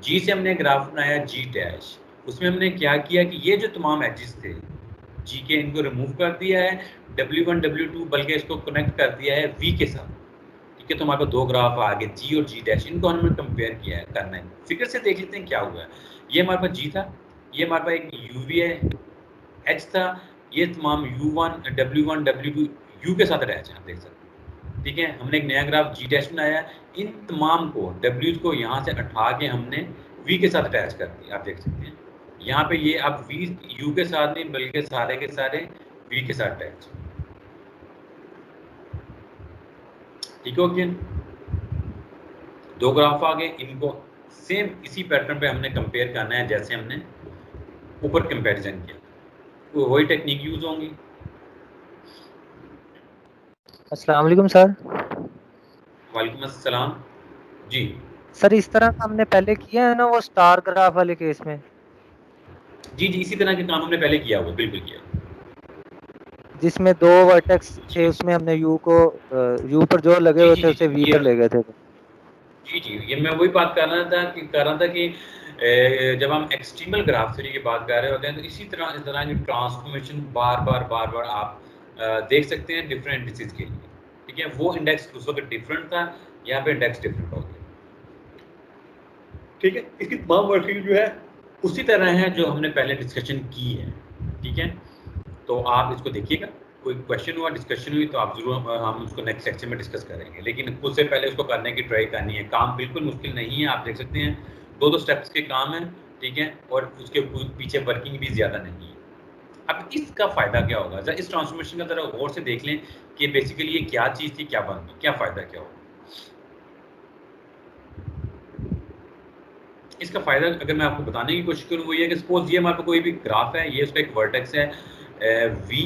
G से हमने graph बनाया G dash, उसमें हमने क्या किया कि ये जो तमाम एजेस थे G के इनको रिमूव कर दिया है, W1, W2 बल्कि इसको कनेक्ट कर दिया है V के साथ। ठीक है, तो हमारे पास दो ग्राफ आ गए G और G डैश, इनको हमने कंपेयर किया है, करना है। फिगर से देख लेते हैं क्या हुआ है। ये हमारे पास G था, ये हमारे पास एक UV है, H था, ये तमाम U1, W1, W2 U के साथ अटैच है, आप देख सकते हैं। ठीक है, हमने एक नया ग्राफ G डैश बनाया, इन तमाम को W को यहाँ से उठा के हमने V के साथ अटैच कर दिया, आप देख सकते हैं। यहाँ पे ये अब V U के साथ नहीं बल्कि सारे के सारे V के साथ अटैच। ठीक हो गया, दो ग्राफ आ गए, इनको सेम इसी पैटर्न पे हमने कंपेयर करना है जैसे हमने ऊपर कंपैरिजन किया, तो वही टेक्निक यूज होंगी। अस्सलाम वालेकुम सर। वालेकुम अस्सलाम जी। सर इस तरह का हमने पहले किया है ना वो स्टार ग्राफ वाले केस में? जी इसी तरह के काम हमने पहले किया हुआ, बिल्कुल किया, जिसमें दो वर्टेक्स थे उसमें हमने U पर जो लगे हुए थे उसे V पर ले गए थे। जी ये मैं वही बात कर रहा था कि जब हम एक्सट्रीमल ग्राफ थ्योरी की बात कर रहे होते हैं तो इस तरह की ट्रांसफॉर्मेशन बार बार आप देख सकते हैं डिफरेंट इंडेक्सेस के लिए। ठीक है, वो इंडेक्स उस वक्त डिफरेंट था, यहाँ पे इंडेक्स डिफरेंट हो गया। ठीक है। इसकी तमाम वर्किंग जो है उसी तरह है जो हमने पहले डिस्कशन की है, ठीक है। तो आप इसको देखिएगा, कोई क्वेश्चन हुआ, डिस्कशन हुई तो आप जरूर, हम उसको नेक्स्ट सेक्शन में डिस्कस करेंगे, लेकिन उससे पहले उसको करने की ट्राई करनी है। काम बिल्कुल मुश्किल नहीं है, आप देख सकते हैं 2-2 स्टेप्स के काम है, ठीक है, और उसके पीछे वर्किंग भी ज़्यादा नहीं है। अब इसका फ़ायदा क्या होगा, जरा इस ट्रांसफॉर्मेशन का ज़रा गौर से देख लें कि बेसिकली ये क्या चीज़ थी, क्या बन गई, क्या फ़ायदा क्या होगा। इसका फ़ायदा अगर मैं आपको बताने की कोशिश करूँ वो ये है कि सपोज ये हमारे पास कोई भी ग्राफ है, ये उसका एक वर्टेक्स है वी,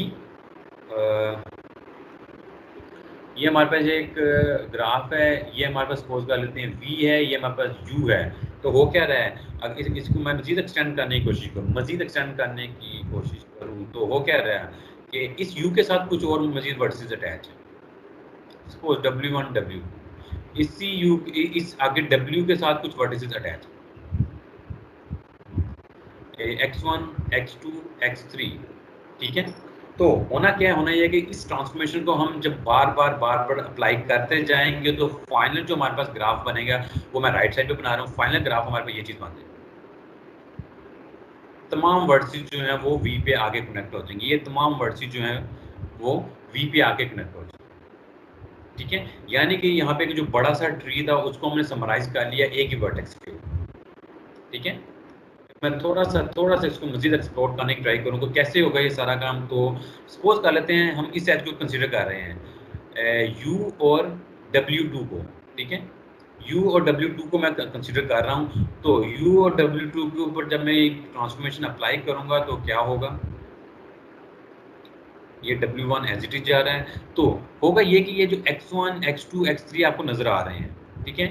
ये हमारे पास एक ग्राफ है, ये हमारे पास सपोज कर लेते हैं वी है, ये हमारे पास यू है। तो हो क्या रहा है, अगर इसको मैं मज़ीद एक्सटेंड करने की कोशिश करूँ, तो हो क्या रहा है कि इस यू के साथ कुछ और मज़ीद वर्टिसेस अटैच है। सपोज W1 W, इसी यू इस आगे W के साथ कुछ वर्टिसेस अटैच है, X1 X2 X3, ठीक है। तो होना क्या है, होना ये है कि इस ट्रांसफॉर्मेशन को हम जब बार बार अप्लाई करते जाएंगे तो फाइनल जो हमारे पास ग्राफ बनेगा, वो मैं राइट साइड पे बना रहा हूँ, फाइनल ग्राफ हमारे पास ये चीज़ बन जाएगी। तमाम वर्ड्स जो हैं वो वी पे आगे कनेक्ट हो जाएंगे, ये तमाम वर्ड्स जो हैं वो वी पे आगे कनेक्ट हो जाएंगे, ठीक है। यानी कि यहाँ पे जो बड़ा सा ट्री था उसको हमने समराइज कर लिया एक ही वर्टेक्स पे, ठीक है। मैं थोड़ा सा इसको मज़ीद एक्सप्लोर करने की ट्राई करूँगा कैसे होगा ये सारा काम। तो सपोज कर लेते हैं हम इस एज को कंसीडर कर रहे हैं U और W2 को, ठीक है। U और W2 को मैं कंसीडर कर रहा हूँ, तो U और W2 के ऊपर जब मैं ट्रांसफॉर्मेशन अप्लाई करूँगा तो क्या होगा, ये W1 एज इट इज जा रहा है, तो होगा ये कि ये जो X1 X2 X3 आपको नज़र आ रहे हैं, ठीक है,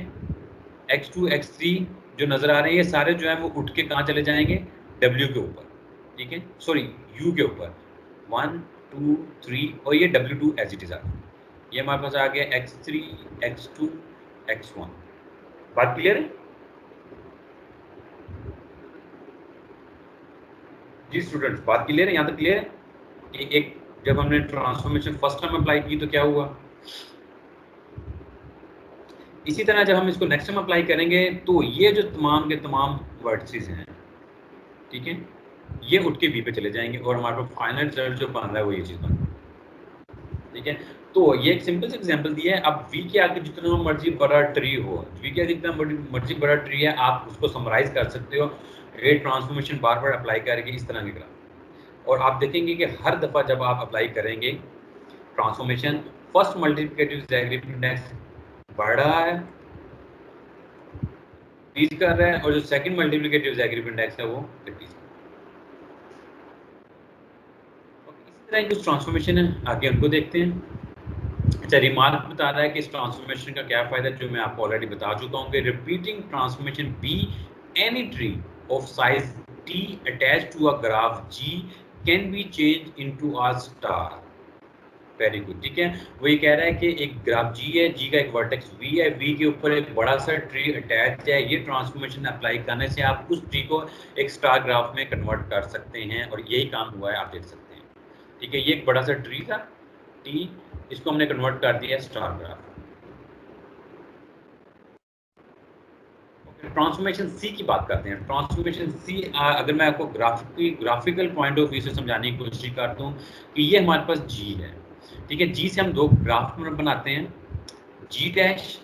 X2 X3 जो नज़र आ रहे हैं ये सारे जो है वो उठ के कहाँ चले जाएंगे, W के ऊपर, ठीक है, सॉरी U के ऊपर, 1 2 3 और ये W2 एज इट इज आ गया, ये हमारे पास आ गया X3 X2 X1। बात क्लियर है जी स्टूडेंट्स, बात क्लियर है, यहाँ तक क्लियर है कि एक जब हमने ट्रांसफॉर्मेशन फर्स्ट टाइम अप्लाई की तो क्या हुआ, इसी तरह जब हम इसको नेक्स्ट टाइम अप्लाई करेंगे तो ये जो तमाम के तमाम वर्टिसेस हैं, ठीक है, ये उठ के वी पे चले जाएंगे और हमारे पास फाइनल रिजल्ट जो बन रहा है वो ये चीज़ बन रहा है, ठीक है। तो ये एक सिंपल सा एग्जांपल दिया है। अब वी के आगे जितना मर्जी बड़ा ट्री हो, वी के आगे जितना मर्जी बड़ा ट्री है, आप उसको समराइज कर सकते हो ये ट्रांसफॉर्मेशन बार बार अप्लाई करके इस तरह के ग्राफ। और आप देखेंगे कि हर दफ़ा जब आप अप्लाई करेंगे ट्रांसफॉर्मेशन, फर्स्ट मल्टीप्लिकेटिव ज़ैगरेटिव इंडेक्स बढ़ रहा है, डिक्रीज कर रहा है, और जो सेकंड मल्टीप्लिकेटिव ज़ैगरेटिव इंडेक्स है वो डिक्रीज कर रहा है। इसी तरह जो ट्रांसफॉर्मेशन है आगे उनको देखते हैं। अच्छा, रिमार्क बता रहा है कि इस ट्रांसफॉर्मेशन का क्या फ़ायदा, जो मैं आपको ऑलरेडी बता चुका हूँ कि repeating transformation be any tree of size T attach to a graph G can be change into a star. Very good, ठीक है। वो ये कह रहा है कि एक ग्राफ G है, G का एक वर्टेक्स V है, V के ऊपर एक बड़ा सा ट्री अटैच है, ये ट्रांसफॉर्मेशन अप्लाई करने से आप उस ट्री को एक स्टार ग्राफ में कन्वर्ट कर सकते हैं, और यही काम हुआ है, आप देख सकते हैं, ठीक है। ये एक बड़ा सा ट्री था T, इसको हमने कन्वर्ट कर दिया स्टार ग्राफ। ट्रांसफॉर्मेशन सी की बात करते हैं। ट्रांसफॉर्मेशन सी अगर मैं आपको ग्राफिकल पॉइंट ऑफ व्यू से समझाने की कोशिश करता हूँ कि ये हमारे पास G है, ठीक है। G से हम दो ग्राफ बनाते हैं, G डैश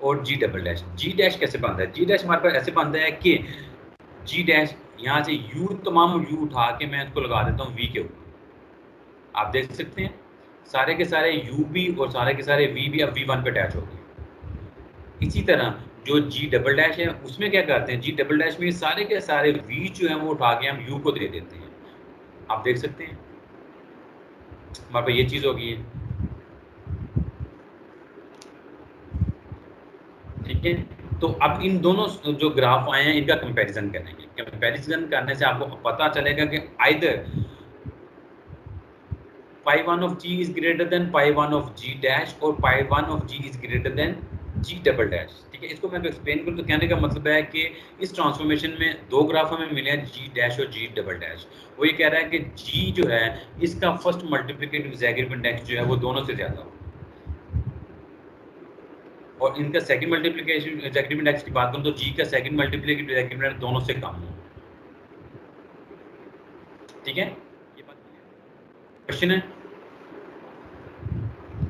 और G double dash. G dash कैसे बनता है, G डैश हमारे पास ऐसे बनता है कि G डैश यहाँ से तमाम U उठा के मैं इसको लगा देता हूँ V के ऊपर, आप देख सकते हैं सारे के सारे U भी और सारे के सारे V भी अब V1 पे अटैच हो गए। इसी तरह जो G डबल डैश है उसमें क्या करते हैं, G डबल डैश में सारे के सारे V जो है वो उठा के हम U को दे देते हैं, आप देख सकते हैं हमारे पास ये चीज़ होगी है, ठीक है। तो अब इन दोनों जो ग्राफ आए हैं इनका कंपैरिजन करेंगे। कंपैरिजन करने से आपको पता चलेगा कि either pi1 of G is greater than pi1 of G dash और pi1 of G is greater than G double dash, ठीक है। इसको मैं एक्सप्लेन करूँ तो कहने का मतलब है कि इस ट्रांसफॉर्मेशन में दो ग्राफ हमें मिले हैं G डैश और G डबल डैश। वो ये कह रहा है कि G जो है इसका फर्स्ट मल्टीप्लिकेटिव ज़ैगरेटिव इंडेक्स जो है वो दोनों से ज़्यादा हो, और इनका सेकंड मल्टीप्लिकेटिव डिसएग्रीमेंट एक्स की बात करूं तो जी का सेकंड मल्टीप्लिकेटिव डिसएग्रीमेंट दोनों से कम हो। ठीक है, ये बात क्वेश्चन है,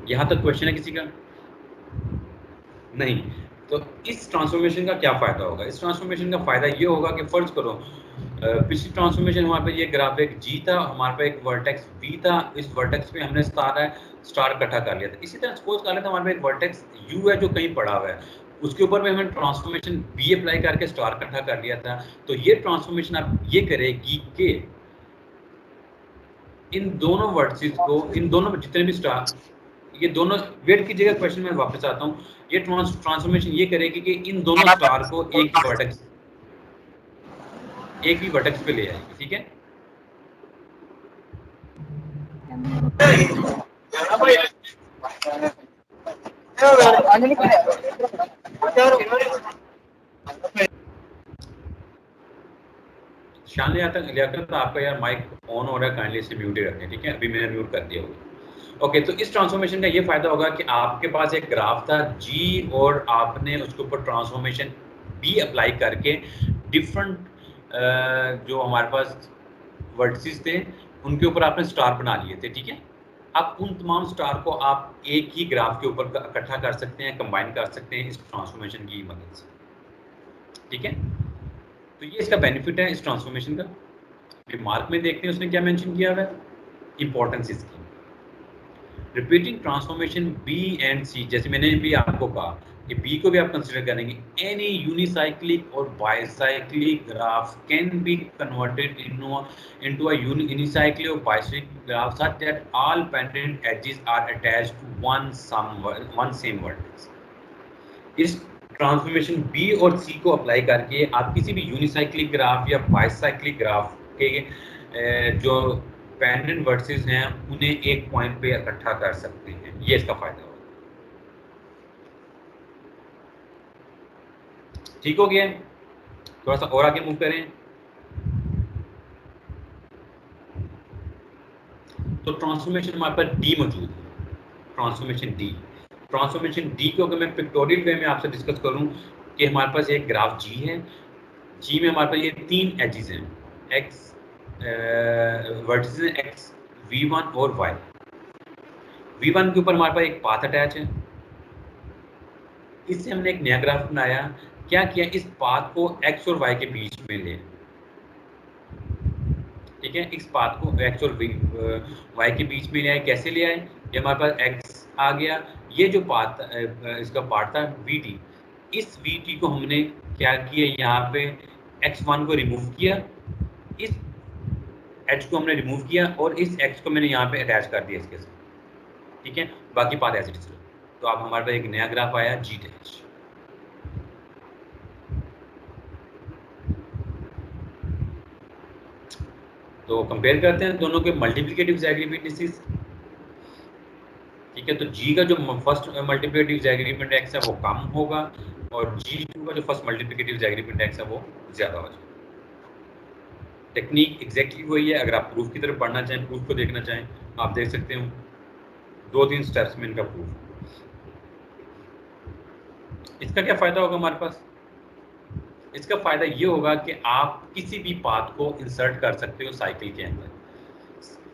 यहां तक क्वेश्चन है किसी का? नहीं। तो इस ट्रांसफॉर्मेशन का क्या फायदा होगा? इस ट्रांसफॉर्मेशन का फायदा ये होगा कि फर्ज करो पिछली ट्रांसफॉर्मेशन हमारे पे ये ग्राफ एक जी था, हमारे पे एक वर्टेक्स बी था, इस वर्टेक्स पे हमने स्टार इकट्ठा कर लिया था। इसी तरह सपोज कर लेते हमारे पे एक वर्टेक्स यू है जो कहीं पड़ा हुआ है, उसके ऊपर में हमने ट्रांसफॉर्मेशन बी अप्लाई करके स्टार इकट्ठा कर लिया था। तो ये ट्रांसफॉर्मेशन आप ये करेगी कि इन दोनों वर्टिसेस को, इन दोनों जितने भी स्टार, ये दोनों वेट की जगह क्वेश्चन में वापस आता हूँ, ये ट्रांसफॉर्मेशन ये करेगी कि इन दोनों स्टार को एक ही वर्टेक्स पे ले आएगी। ठीक है, शान लियाकत आपका यार माइक ऑन हो रहा है, काइंडली इसे म्यूट ही रखें। ठीक है, अभी मैंने म्यूट कर दिया होगा। ओके, तो इस ट्रांसफॉर्मेशन का ये फायदा होगा कि आपके पास एक ग्राफ था जी और आपने उसके ऊपर ट्रांसफॉर्मेशन बी अप्लाई करके डिफरेंट जो हमारे पास वर्टिसेस थे उनके ऊपर आपने स्टार बना लिए थे। ठीक है, अब उन तमाम स्टार को आप एक ही ग्राफ के ऊपर इकट्ठा कर सकते हैं, कंबाइन कर सकते हैं इस ट्रांसफॉर्मेशन की मदद से। ठीक है, तो ये इसका बेनिफिट है इस ट्रांसफॉर्मेशन का। मार्क में देखते हैं उसने क्या मेंशन किया हुआ है, इंपॉर्टेंस इसकी। रिपीटिंग ट्रांसफॉर्मेशन बी एंड सी, जैसे मैंने भी आपको कहा कि बी को भी आप कंसिडर करेंगे, एनी यूनिसाइक्लिक और bicyclic graph can be converted into a unicyclic or bicyclic graph such that all pendant edges are attached to one same vertex. इस ट्रांसफॉर्मेशन बी और सी को अप्लाई करके आप किसी भी यूनिसाइक्लिक ग्राफ या बाइसाइक्लिक ग्राफ के जो पेंडेंट वर्सेस हैं उन्हें एक पॉइंट पे इकट्ठा कर सकते हैं। ये इसका फायदा होगा। ठीक हो गया, थोड़ा सा और आगे मूव करें। तो ट्रांसफॉर्मेशन हमारे पास डी मौजूद है, ट्रांसफॉर्मेशन डी को अगर मैं पिक्टोरियल वे में आपसे डिस्कस करूं कि हमारे पास एक ग्राफ जी है, जी में हमारे पास ये तीन एजेस हैं, एक्स वर्टिसेस एक्स, v1 और y। v1 के ऊपर हमारे पास एक पाथ अटैच है, इससे हमने एक नया ग्राफ बनाया। क्या किया, इस पाथ को x और y के बीच में ले, ठीक है, इस पाथ को x और y के बीच में ले आए। कैसे ले आए, ये हमारे पास x आ गया, ये जो पाथ इसका पार्ट था vt, इस vt को हमने क्या किया, यहाँ पे x1 को रिमूव किया, इस h को हमने रिमूव किया और इस x को मैंने यहाँ पे अटैच कर दिया इसके साथ। ठीक है, बाकी पाथ ऐसे ही। तो अब हमारे पास एक नया ग्राफ आया जी डैश। तो कंपेयर करते हैं दोनों के मल्टीप्लिकेटिव डिसएग्रीमेंट इंडिसेस। ठीक है, तो जी का जो फर्स्ट मल्टीप्लिकेटिव डिसएग्रीमेंट एक्स है वो कम होगा और जी2 का जो फर्स्ट मल्टीप्लिकेटिव डिसएग्रीमेंट एक्स है वो ज्यादा हो जाएगा। टेक्निक एग्जैक्टली वही है। अगर आप प्रूफ की तरफ पढ़ना चाहें, प्रूफ को देखना चाहें, आप देख सकते हो 2-3 स्टेप्स में इनका प्रूफ। इसका क्या फायदा होगा हमारे पास, इसका फायदा ये होगा कि आप किसी भी पाथ को इंसर्ट कर सकते हो साइकिल के अंदर।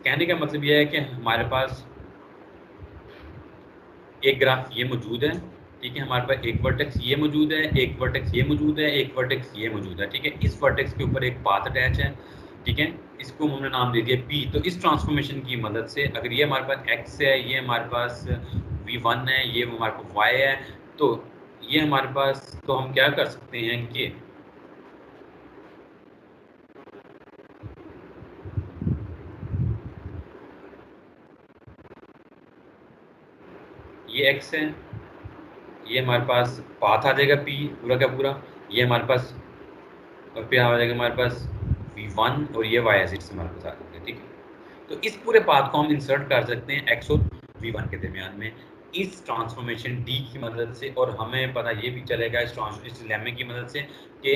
कहने का मतलब यह है कि हमारे पास एक ग्राफ ये मौजूद है, ठीक है, हमारे पास एक वर्टेक्स ये मौजूद है, एक वर्टेक्स ये मौजूद है, एक वर्टेक्स ये मौजूद है। ठीक है, इस वर्टेक्स के ऊपर एक पाथ अटैच है, ठीक है, इसको हमने नाम दे दिया P। तो इस ट्रांसफॉर्मेशन की मदद से अगर ये हमारे पास x है, ये हमारे पास v1 है, ये हमारे पास y है, तो ये हमारे पास, तो हम क्या कर सकते हैं कि ये x है, ये हमारे पास पाथ आ जाएगा P पूरा का पूरा, ये हमारे पास और पे आ जाएगा हमारे पास v1 और ये y एक्सिस हमारे पास आ जाएगा। ठीक है, तो इस पूरे पाथ को हम इंसर्ट कर सकते हैं x और v1 के दरमियान में इस ट्रांसफॉर्मेशन D की मदद से। और हमें पता ये भी चलेगा इस लेमे की मदद से कि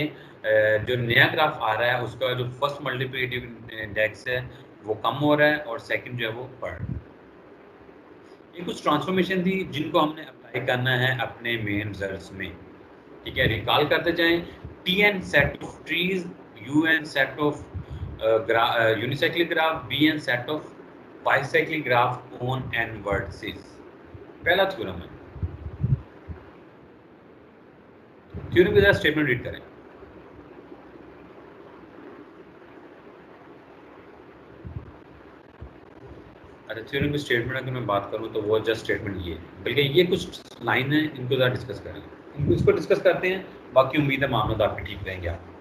जो नया ग्राफ आ रहा है उसका जो फर्स्ट मल्टीप्लिकेटिव इंडेक्स है वो कम हो रहा है और सेकंड जो है वो बढ़ रहा है। ये कुछ ट्रांसफॉर्मेशन थी जिनको हमने अप्लाई करना है अपने मेन रिजल्ट्स में, ठीक है। रिकॉल करते जाएं, Tn set of trees, Un set of unicyclic graph, Bn set of bicyclic graph on n vertices. पहला थ्योरम है। थ्योरम के जरा स्टेटमेंट रीड करें। अच्छा, थ्योरम की स्टेटमेंट अगर मैं बात करूं तो वो जस्ट स्टेटमेंट ये, बल्कि ये कुछ लाइन है, इनको जरा डिस्कस करें, इनको इसको डिस्कस करते हैं, बाकी उम्मीद है मामला आपके ठीक रहेंगे। आप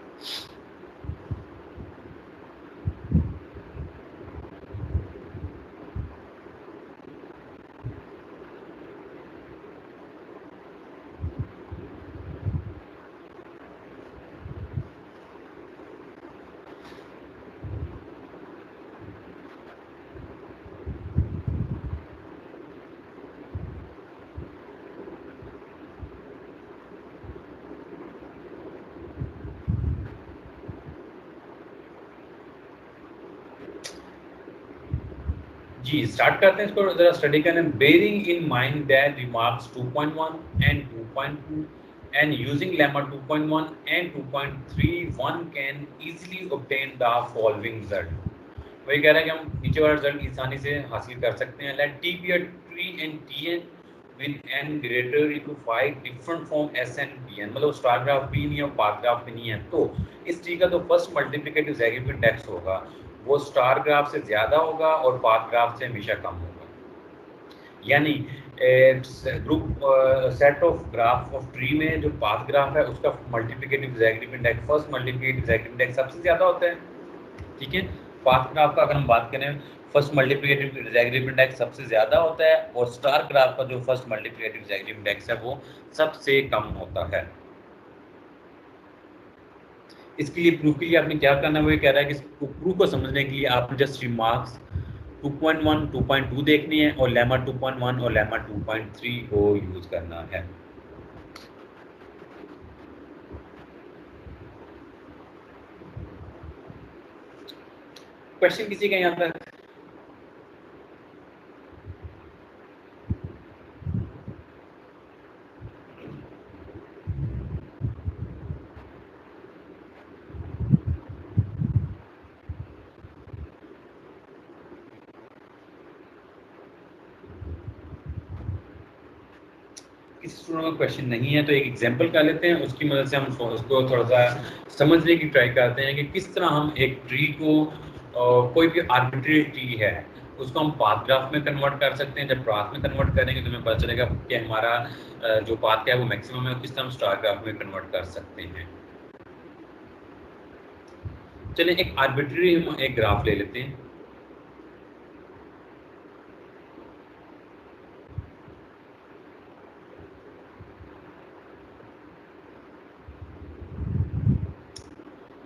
जी स्टार्ट करते हैं इसको जरा स्टडी करने। Bearing in mind that remarks 2.1 and 2.2 and using lemma 2.1 and 2.3 one can easily obtain the following result। वही कह रहा है कि हम नीचे वाला रिजल्ट आसानी से हासिल कर सकते हैं। Let T be a tree and Tn with n greater equal to 5 different form S and Tn, मतलब स्टार ग्राफ भी नहीं है और पाथ ग्राफ भी नहीं है, तो इस ट्री का तो फर्स्ट मल्टीप्लिकेटिव ज़ेरोगेटिव इंडेक्स होगा वो स्टार ग्राफ से ज़्यादा होगा और पाथ ग्राफ से हमेशा कम होगा। यानी group set of graph of tree में जो पाथ ग्राफ है उसका multiplicative ज़ेरोगेटिव index, first multiplicative ज़ेरोगेटिव index सबसे ज़्यादा होता है, ठीक है। पाथ ग्राफ का अगर हम बात करें, फर्स्ट मल्टीप्लिकेटिव ज़ेरोगेटिव इंडेक्स सबसे ज़्यादा होता है और स्टार ग्राफ का जो फर्स्ट मल्टीप्लिकेटिव ज़ेरोगेटिव इंडेक्स है वो सबसे कम होता है। इसके लिए प्रूफ के लिए आपने क्या करना है, वो ये कह रहा है कि प्रूफ को समझने के लिए आपने जस्ट रिमार्क्स 2.1, 2.2 देखनी है और लेमा 2.1 और लेमा 2.3 को यूज करना है। क्वेश्चन किसी का यहाँ तक? किसी स्टूडेंट का क्वेश्चन नहीं है तो एक एग्जांपल कर लेते हैं, उसकी मदद से हम उसको थोड़ा सा समझने की ट्राई करते हैं कि किस तरह हम एक ट्री को कोई भी आर्बिट्रेरी ट्री है उसको हम पाथ ग्राफ में कन्वर्ट कर सकते हैं। जब पाथ में कन्वर्ट करेंगे तो हमें पता चलेगा कि हमारा जो पाथ है वो मैक्सिमम है, किस तरह हम स्टार ग्राफ में कन्वर्ट कर सकते हैं। चलिए एक आर्बिट्रेरी हम एक ग्राफ ले लेते हैं।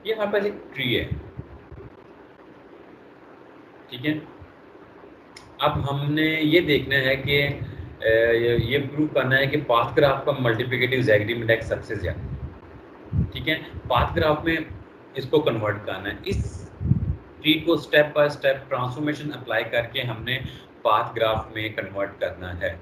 ये हमारे पास एक ट्री है, ठीक है। अब हमने ये देखना है कि ये प्रूव करना है कि पाथ ग्राफ का मल्टीप्लिकेटिव ज़ेरोगेटिव इंडेक्स सबसे ज़्यादा, ठीक है। पाथ ग्राफ में इसको कन्वर्ट करना है, इस ट्री को step by step transformation apply करके हमने पाथ ग्राफ में कन्वर्ट करना है।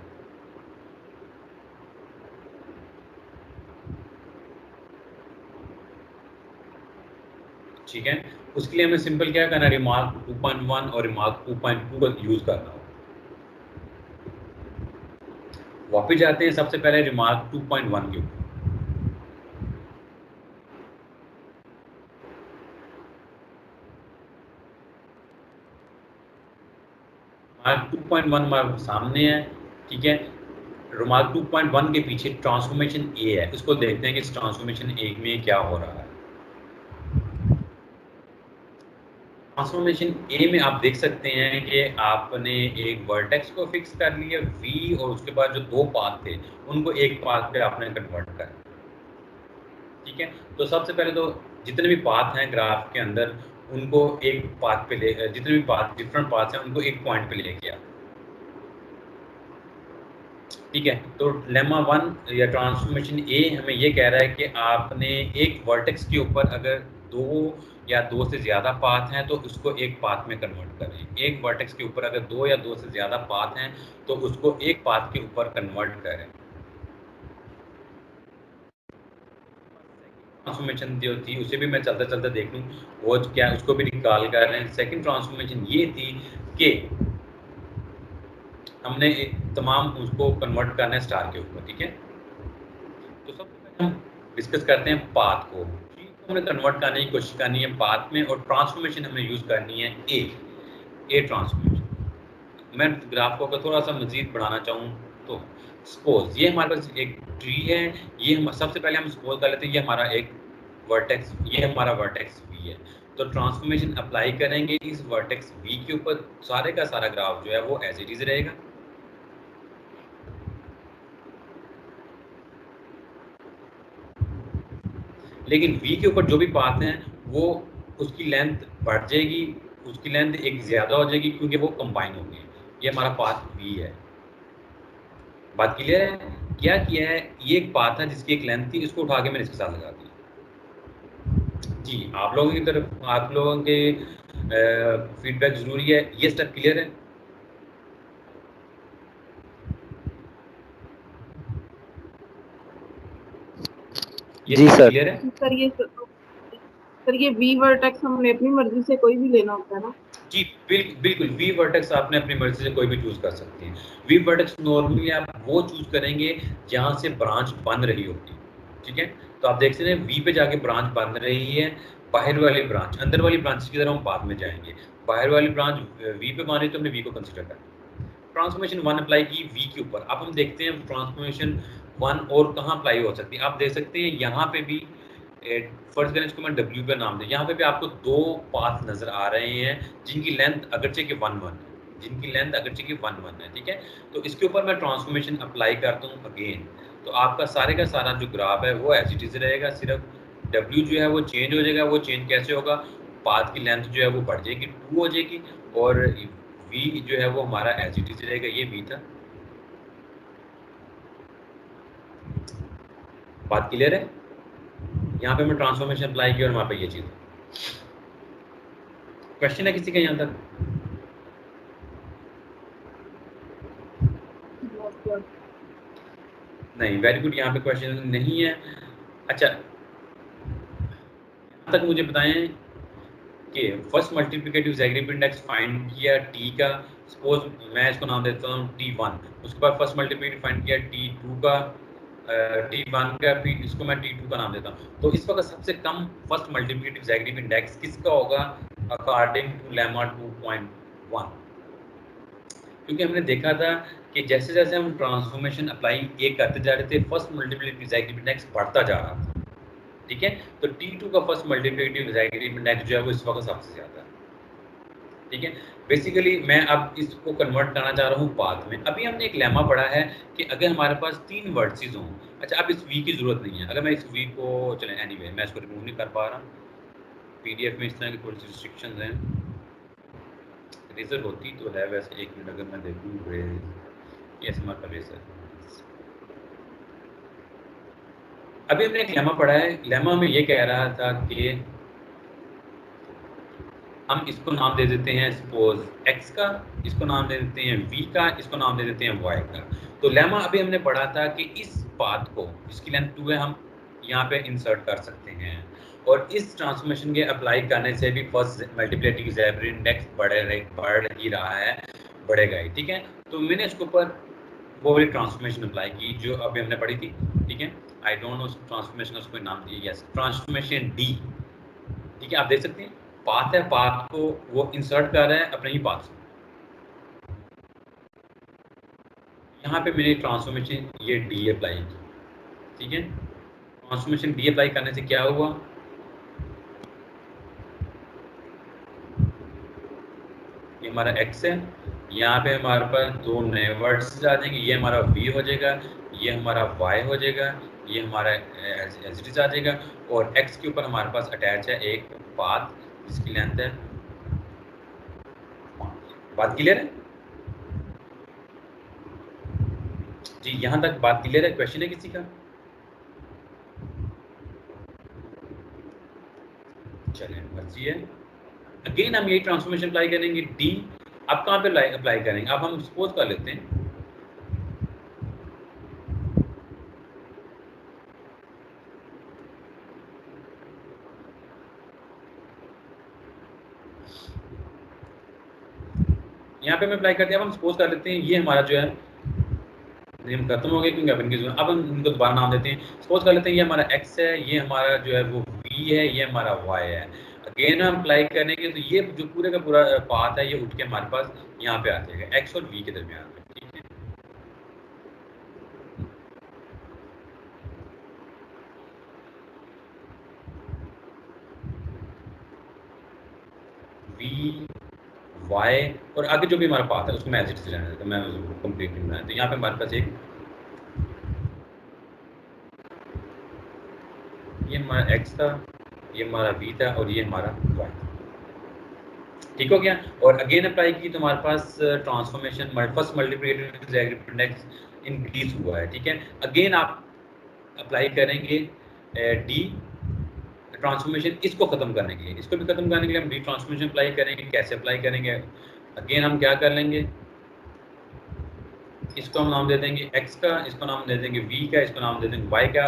ठीक है, उसके लिए हमें सिंपल क्या करना है, रिमार्क 2.1 और रिमार्क 2.2 का यूज करना होगा। वापस जाते हैं सबसे पहले रिमार्क 2.1 के ऊपर। रिमार्क 2.1 हमारे सामने है, ठीक है। रिमार्क 2.1 के पीछे ट्रांसफॉर्मेशन ए है, इसको देखते हैं कि इस ट्रांसफॉर्मेशन ए में क्या हो रहा है। ट्रांसफॉर्मेशन ए में आप देख सकते हैं कि आपने एक वर्टेक्स को फिक्स कर लिया v और उसके बाद जो दो पाथ थे उनको एक पाथ पे आपने कन्वर्ट कर, ठीक है। तो सबसे पहले तो जितने भी पाथ हैं ग्राफ के अंदर उनको एक पाथ पे ले, जितने भी पाथ डिफरेंट पाथ हैं उनको एक पॉइंट पे लेके आओ, ठीक है। तो लेमा 1 या ट्रांसफॉर्मेशन ए हमें ये कह रहा है कि आपने एक वर्टेक्स के ऊपर अगर दो या दो से ज़्यादा पाथ हैं तो उसको एक पाथ में कन्वर्ट करें। एक वर्टेक्स के ऊपर अगर दो या दो से ज़्यादा पाथ हैं तो उसको एक पाथ के ऊपर कन्वर्ट करें, ट्रांसफॉर्मेशन जो थी उसे भी मैं चलते चलते देख लूँ वो क्या, उसको भी निकाल कर रहे हैं। सेकंड ट्रांसफॉर्मेशन ये थी कि हमने तमाम उसको कन्वर्ट करना है स्टार के ऊपर, ठीक है। तो सबसे पहले हम डिस्कस करते हैं पाथ को। जी को हमने कन्वर्ट करने की कोशिश करनी है पाथ में, और ट्रांसफॉर्मेशन हमने यूज़ करनी है ए ट्रांसफॉर्मेशन। मैं ग्राफ को अगर थोड़ा सा मजीद बढ़ाना चाहूँ तो सपोज ये हमारे पास एक ट्री है, ये हम सबसे पहले हम सपोज कर लेते हैं ये हमारा एक वर्टेक्स, ये हमारा वर्टेक्स वी है। तो ट्रांसफॉर्मेशन अप्लाई करेंगे इस वर्टेक्स वी के ऊपर, सारे का सारा ग्राफ जो है वो एज इट इज रहेगा। लेकिन वी के ऊपर जो भी पाथ हैं वो उसकी लेंथ बढ़ जाएगी, उसकी लेंथ एक ज़्यादा हो जाएगी क्योंकि वो कंबाइन होंगे। ये हमारा पाथ वी है। बात क्लियर है? क्या किया है, ये एक पाथ है जिसकी एक लेंथ थी, इसको उठा के मैंने इसके साथ लगा दिया। जी आप लोगों की तरफ, आप लोगों के फीडबैक ज़रूरी है। ये स्टेप क्लियर है? जी सर। क्लियर है? सर ये वी वर्टेक्स हमने अपनी मर्जी से कोई भी लेना होता है ना? जी बिल्कुल, वी वर्टेक्स आपने अपनी मर्जी से कोई भी चूज कर सकते हैं। वी वर्टेक्स नॉर्मली आप वो चूज करेंगे जहां से ब्रांच बन रही होगी, ठीक है। तो आप देख सकते हैं वी पे जाके ब्रांच बन रही है, बाहर वाली ब्रांच, अंदर वाली ब्रांच की तरफ हम बाद में जाएंगे। बाहर वाली ब्रांच वी पे बन रही तो हमने वी को कंसिडर करना। ट्रांसफॉर्मेशन 1 अप्लाई की वी के ऊपर। अब हम देखते हैं ट्रांसफॉर्मेशन 1 और कहाँ अप्लाई हो सकती है। आप देख सकते हैं यहाँ पे भी फर्स्ट करें इसको मैं W का नाम दे, यहाँ पे भी आपको दो पाथ नजर आ रहे हैं जिनकी लेंथ अगरचे के 1 1 है, जिनकी लेंथ अगरचे की 1 1 है, ठीक है। तो इसके ऊपर मैं ट्रांसफॉर्मेशन अप्लाई करता हूँ अगेन, तो आपका सारे का सारा जो ग्राफ है वो एज इट इज रहेगा। सिर्फ W जो है वो चेंज हो जाएगा। वो चेंज कैसे होगा, पाथ की लेंथ जो है वो बढ़ जाएगी, 2 हो जाएगी, और V जो है वो हमारा एज इट इज रहेगा। ये V था। बात क्लियर है? यहाँ पे मैं ट्रांसफॉर्मेशन अप्लाई किया और वहाँ पे ये चीज़। क्वेश्चन है किसी का यहाँ तक? नहीं, वेरी गुड, यहाँ पे क्वेश्चन नहीं है। अच्छा, यहाँ तक मुझे बताएं कि फर्स्ट मल्टीप्लिकेटिव ज़ैग्रेब इंडेक्स फाइंड किया टी का, सपोज मैं इसको नाम देता हूँ T1, उसके बाद फर्स्ट मल्टीप्लिकेटिव फाइंड किया T2 का, T1 का, फिर इसको मैं T2 का नाम देता हूँ। तो इस वक्त सबसे कम फर्स्ट मल्टीप्लिकेटिव ज़ैग्रेब इंडेक्स किसका होगा अकॉर्डिंग टू लेमा 2.1? क्योंकि हमने देखा था कि जैसे जैसे हम ट्रांसफॉर्मेशन अप्लाई ये करते जा रहे थे फर्स्ट मल्टीप्लिकेटिव ज़ैग्रेब इंडेक्स बढ़ता जा रहा था, ठीक है। तो T2 का फर्स्ट मल्टीप्लिकेटिव ज़ैग्रेब इंडेक्स जो है वो इस वक्त सबसे ज़्यादा है, ठीक है। बेसिकली मैं अब इसको कन्वर्ट करना चाह रहा हूँ पाथ में। अभी हमने एक लेमा पढ़ा है कि अगर हमारे पास 3 वर्ड्सेस हों, अच्छा अब इस वी की ज़रूरत नहीं है। अगर मैं इस वी को, चलें एनीवे मैं इसको रिमूव नहीं कर पा रहा, PDF में इस तरह की थोड़ी सी रिस्ट्रिक्शंस हैं। रेजर होती तो है वैसे, 1 मिनट अगर मैं देखूँ यस हमारा रेजर। अभी हमने एक लेमा पढ़ा है। लेमा में ये कह रहा था कि हम इसको नाम दे देते हैं सपोज x का, इसको नाम दे देते हैं v का, इसको नाम दे देते हैं y का। तो लेमा अभी हमने पढ़ा था कि इस पाथ को, जिसकी लेंथ 2 है, हम यहाँ पे इंसर्ट कर सकते हैं, और इस ट्रांसफॉर्मेशन के अप्लाई करने से भी फर्स्ट मल्टीप्लिकेटिव ज़ैग्रेब इंडेक्स बढ़ ही रहा है, बढ़ेगा ही, ठीक है। तो मैंने इसके ऊपर वो वाली ट्रांसफॉर्मेशन अप्लाई की जो अभी हमने पढ़ी थी, ठीक है। आई डोंट नो ट्रांसफॉर्मेशन उसको नाम दिया, यस ट्रांसफॉर्मेशन D, ठीक है। आप देख सकते हैं पाथ है, पाथ को वो इंसर्ट कर रहा है अपने ही पाथ से। यहाँ पे मैंने ट्रांसफॉर्मेशन ये D अप्लाई की, ठीक है। ट्रांसफॉर्मेशन D अप्लाई करने से क्या हुआ, ये हमारा x है, यहाँ पे हमारे पास 2 नए वर्ड्स आ जाएंगे, ये हमारा v हो जाएगा, ये हमारा y हो जाएगा, ये हमारा एज इट इज आ जाएगा, और x के ऊपर हमारे पास अटैच है एक पाथ जिसकी लेंथ है 5। बात क्लियर है जी? यहाँ तक बात क्लियर है? क्वेश्चन है किसी का? चलिए मर्जी है। अगेन हम यही ट्रांसफॉर्मेशन अप्लाई करेंगे D। अब कहाँ पे अप्लाई करेंगे? अब हम सपोज कर लेते हैं यहाँ पे मैं अप्लाई करते हैं। अब हम सपोज कर लेते हैं ये हमारा जो है नेम खत्म हो गया क्योंकि अपन की अब हम इनको दोबारा नाम देते हैं। सपोज कर लेते हैं ये हमारा x है, ये हमारा जो है वो v है, ये हमारा y है। अगेन हम अप्लाई करेंगे तो ये जो पूरे का पूरा पाथ है ये उठ के हमारे पास यहाँ पे आ जाएगा x और v के दरमियान में, ठीक है। v y और आगे जो भी हमारा पाथ है उसको मैं एज से रहने देता हूं, मैं उसको कंप्लीट नहीं बनाया। तो यहाँ पे हमारे पास एक ये हमारा x था, ये हमारा v था और ये हमारा y था। ठीक हो गया। और अगेन अप्लाई की तो हमारे पास transformation first multiplicative Zagreb index increase हुआ है, ठीक है। अगेन आप अप्लाई करेंगे डी ट्रांसफॉर्मेशन इसको खत्म करने के लिए, इसको भी खत्म करने के लिए हम डी ट्रांसफॉर्मेशन अप्लाई करेंगे। कैसे अप्लाई करेंगे? अगेन हम क्या कर लेंगे, इसको हम नाम दे देंगे x का, इसको नाम दे देंगे v का, इसको नाम दे देंगे y का,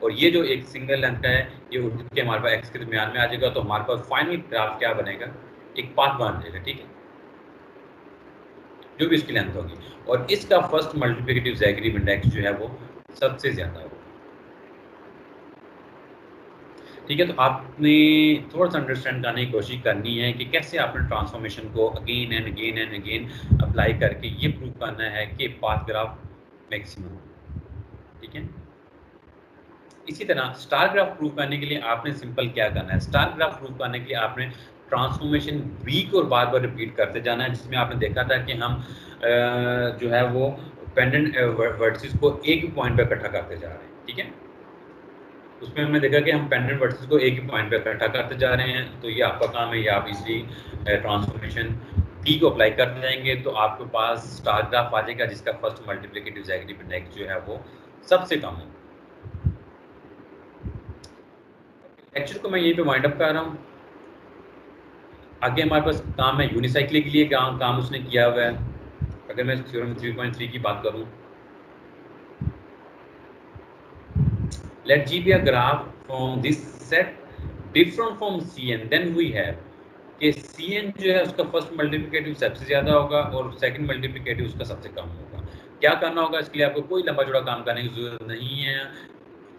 और ये जो एक सिंगल लेंथ का है ये उठ के हमारे पास x के दरमियान में आ जाएगा। तो हमारे पास फाइनल ग्राफ क्या बनेगा, एक पाथ बन जाएगा, ठीक है, जो भी इसकी लेंथ होगी। और इसका फर्स्ट मल्टीप्लिकेटिव ज़ैगरी इंडेक्स जो है वो सबसे ज्यादा होगा, ठीक है। तो आपने थोड़ा सा अंडरस्टैंड करने की कोशिश करनी है कि कैसे आपने ट्रांसफॉर्मेशन को again and again and again apply करके ये प्रूव करना है कि पाथ ग्राफ मैक्सिमम, ठीक है। इसी तरह स्टार ग्राफ प्रूव करने के लिए आपने सिंपल क्या करना है, स्टार ग्राफ प्रूव करने के लिए आपने ट्रांसफॉर्मेशन वी को बार बार रिपीट करते जाना है, जिसमें आपने देखा था कि हम जो है वो पेंडेंट वर्टिसेस को एक ही पॉइंट पे इकट्ठा करते जा रहे हैं, ठीक है। उसमें हमने देखा कि हम पेंडेंट वर्टिसेस को एक ही पॉइंट पे इकट्ठा करते जा रहे हैं। तो ये आपका काम है, ये आप इजली ट्रांसफॉर्मेशन टी को अप्लाई करते जाएंगे तो आपके पास स्टार ग्राफ आ जाएगा जिसका फर्स्ट मल्टीप्लिकेटिव ज़ैगरी इंडेक्स जो है वो सबसे कम है। लेक्चर को मैं यहीं पे वाइंड अप कर रहा हूँ। आगे हमारे पास काम है यूनिसाइक्लिक के लिए काम उसने किया हुआ है। अगर मैं थ्योरम 3.3 की बात करूँ, let G be a graph from this set different from Cn, then we have कि Cn जो है उसका फर्स्ट मल्टीप्लिकेटिव सबसे ज्यादा होगा और सेकंड मल्टीप्लिकेटिव उसका सबसे कम होगा। क्या करना होगा इसके लिए? आपको कोई लंबा चौड़ा काम करने की जरूरत नहीं है।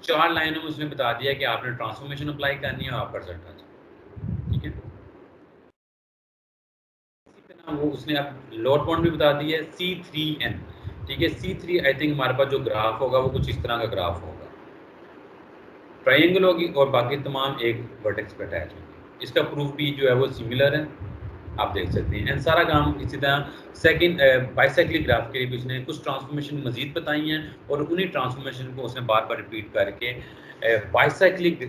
4 लाइनों में उसने बता दिया कि आपने ट्रांसफॉर्मेशन अप्लाई करनी है और आपका रिजल्ट आ जाए, ठीक है। इसी तरह वो उसने अब लोअर बाउंड भी बता दी है C3n, ठीक है। C3 आई थिंक हमारे पास जो ग्राफ होगा वो कुछ इस तरह का ग्राफ होगा, ट्रायंगल होगी और बाकी तमाम एक वर्टेक्स पे अटैच होगी। इसका प्रूफ भी जो है वो सिमिलर है, आप देख सकते हैं। एंड सारा काम इसी तरह सेकंड बाइसाइक्लिक ग्राफ के लिए भी उसने कुछ ट्रांसफॉर्मेशन मजीद बताई हैं और उन्हीं ट्रांसफॉर्मेशन को उसने बार बार रिपीट करके बाइसाइक्लिक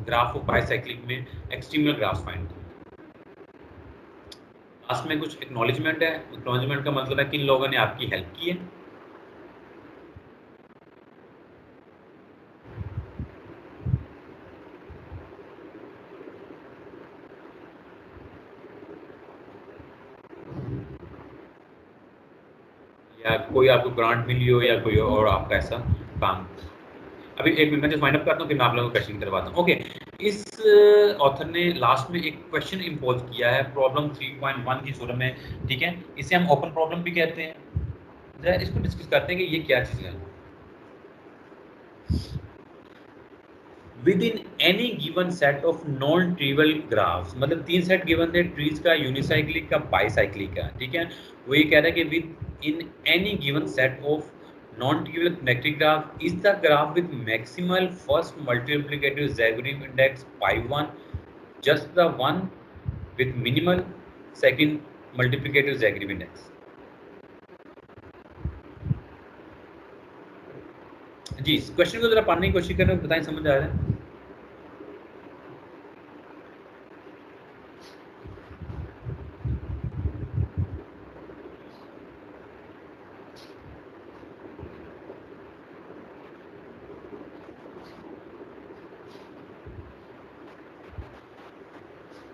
ग्राफ और बाइसाइक्लिक में एक्सट्रीमल ग्राफ फाइंड किया। लास्ट में कुछ एक्नॉलेजमेंट है। एक्नॉलेजमेंट का मतलब है किन लोगों ने आपकी हेल्प की है। या कोई आपको ग्रांट मिली हो या कोई और आपका ऐसा काम। अभी एक मिनट में जस्ट वाइंड अप करता हूँ फिर मैं आप लोगों को क्वेश्चन करवाता हूँ। ओके, इस ऑथर ने लास्ट में एक क्वेश्चन इंपोज किया है प्रॉब्लम 3.1 की सूरत में, ठीक है। इसे हम ओपन प्रॉब्लम भी कहते हैं। जरा इसको डिस्कस करते हैं कि ये क्या चीज़ है। Within any given set of non-trivial graphs, मतलब 3 सेट गिवन थे, ट्रीज का, यूनिसाइक्लिक का, बाईसाइक्लिक का, ठीक है। वो ये कह रहा है कि with in any given set of non-trivial connected graph is the graph with maximal first multiplicative Zagori index pi1 just the one with minimal second multiplicative Zagori index। जी, इस क्वेश्चन को जरा पढ़ने की कोशिश करें, बताएं समझ आ रहा है?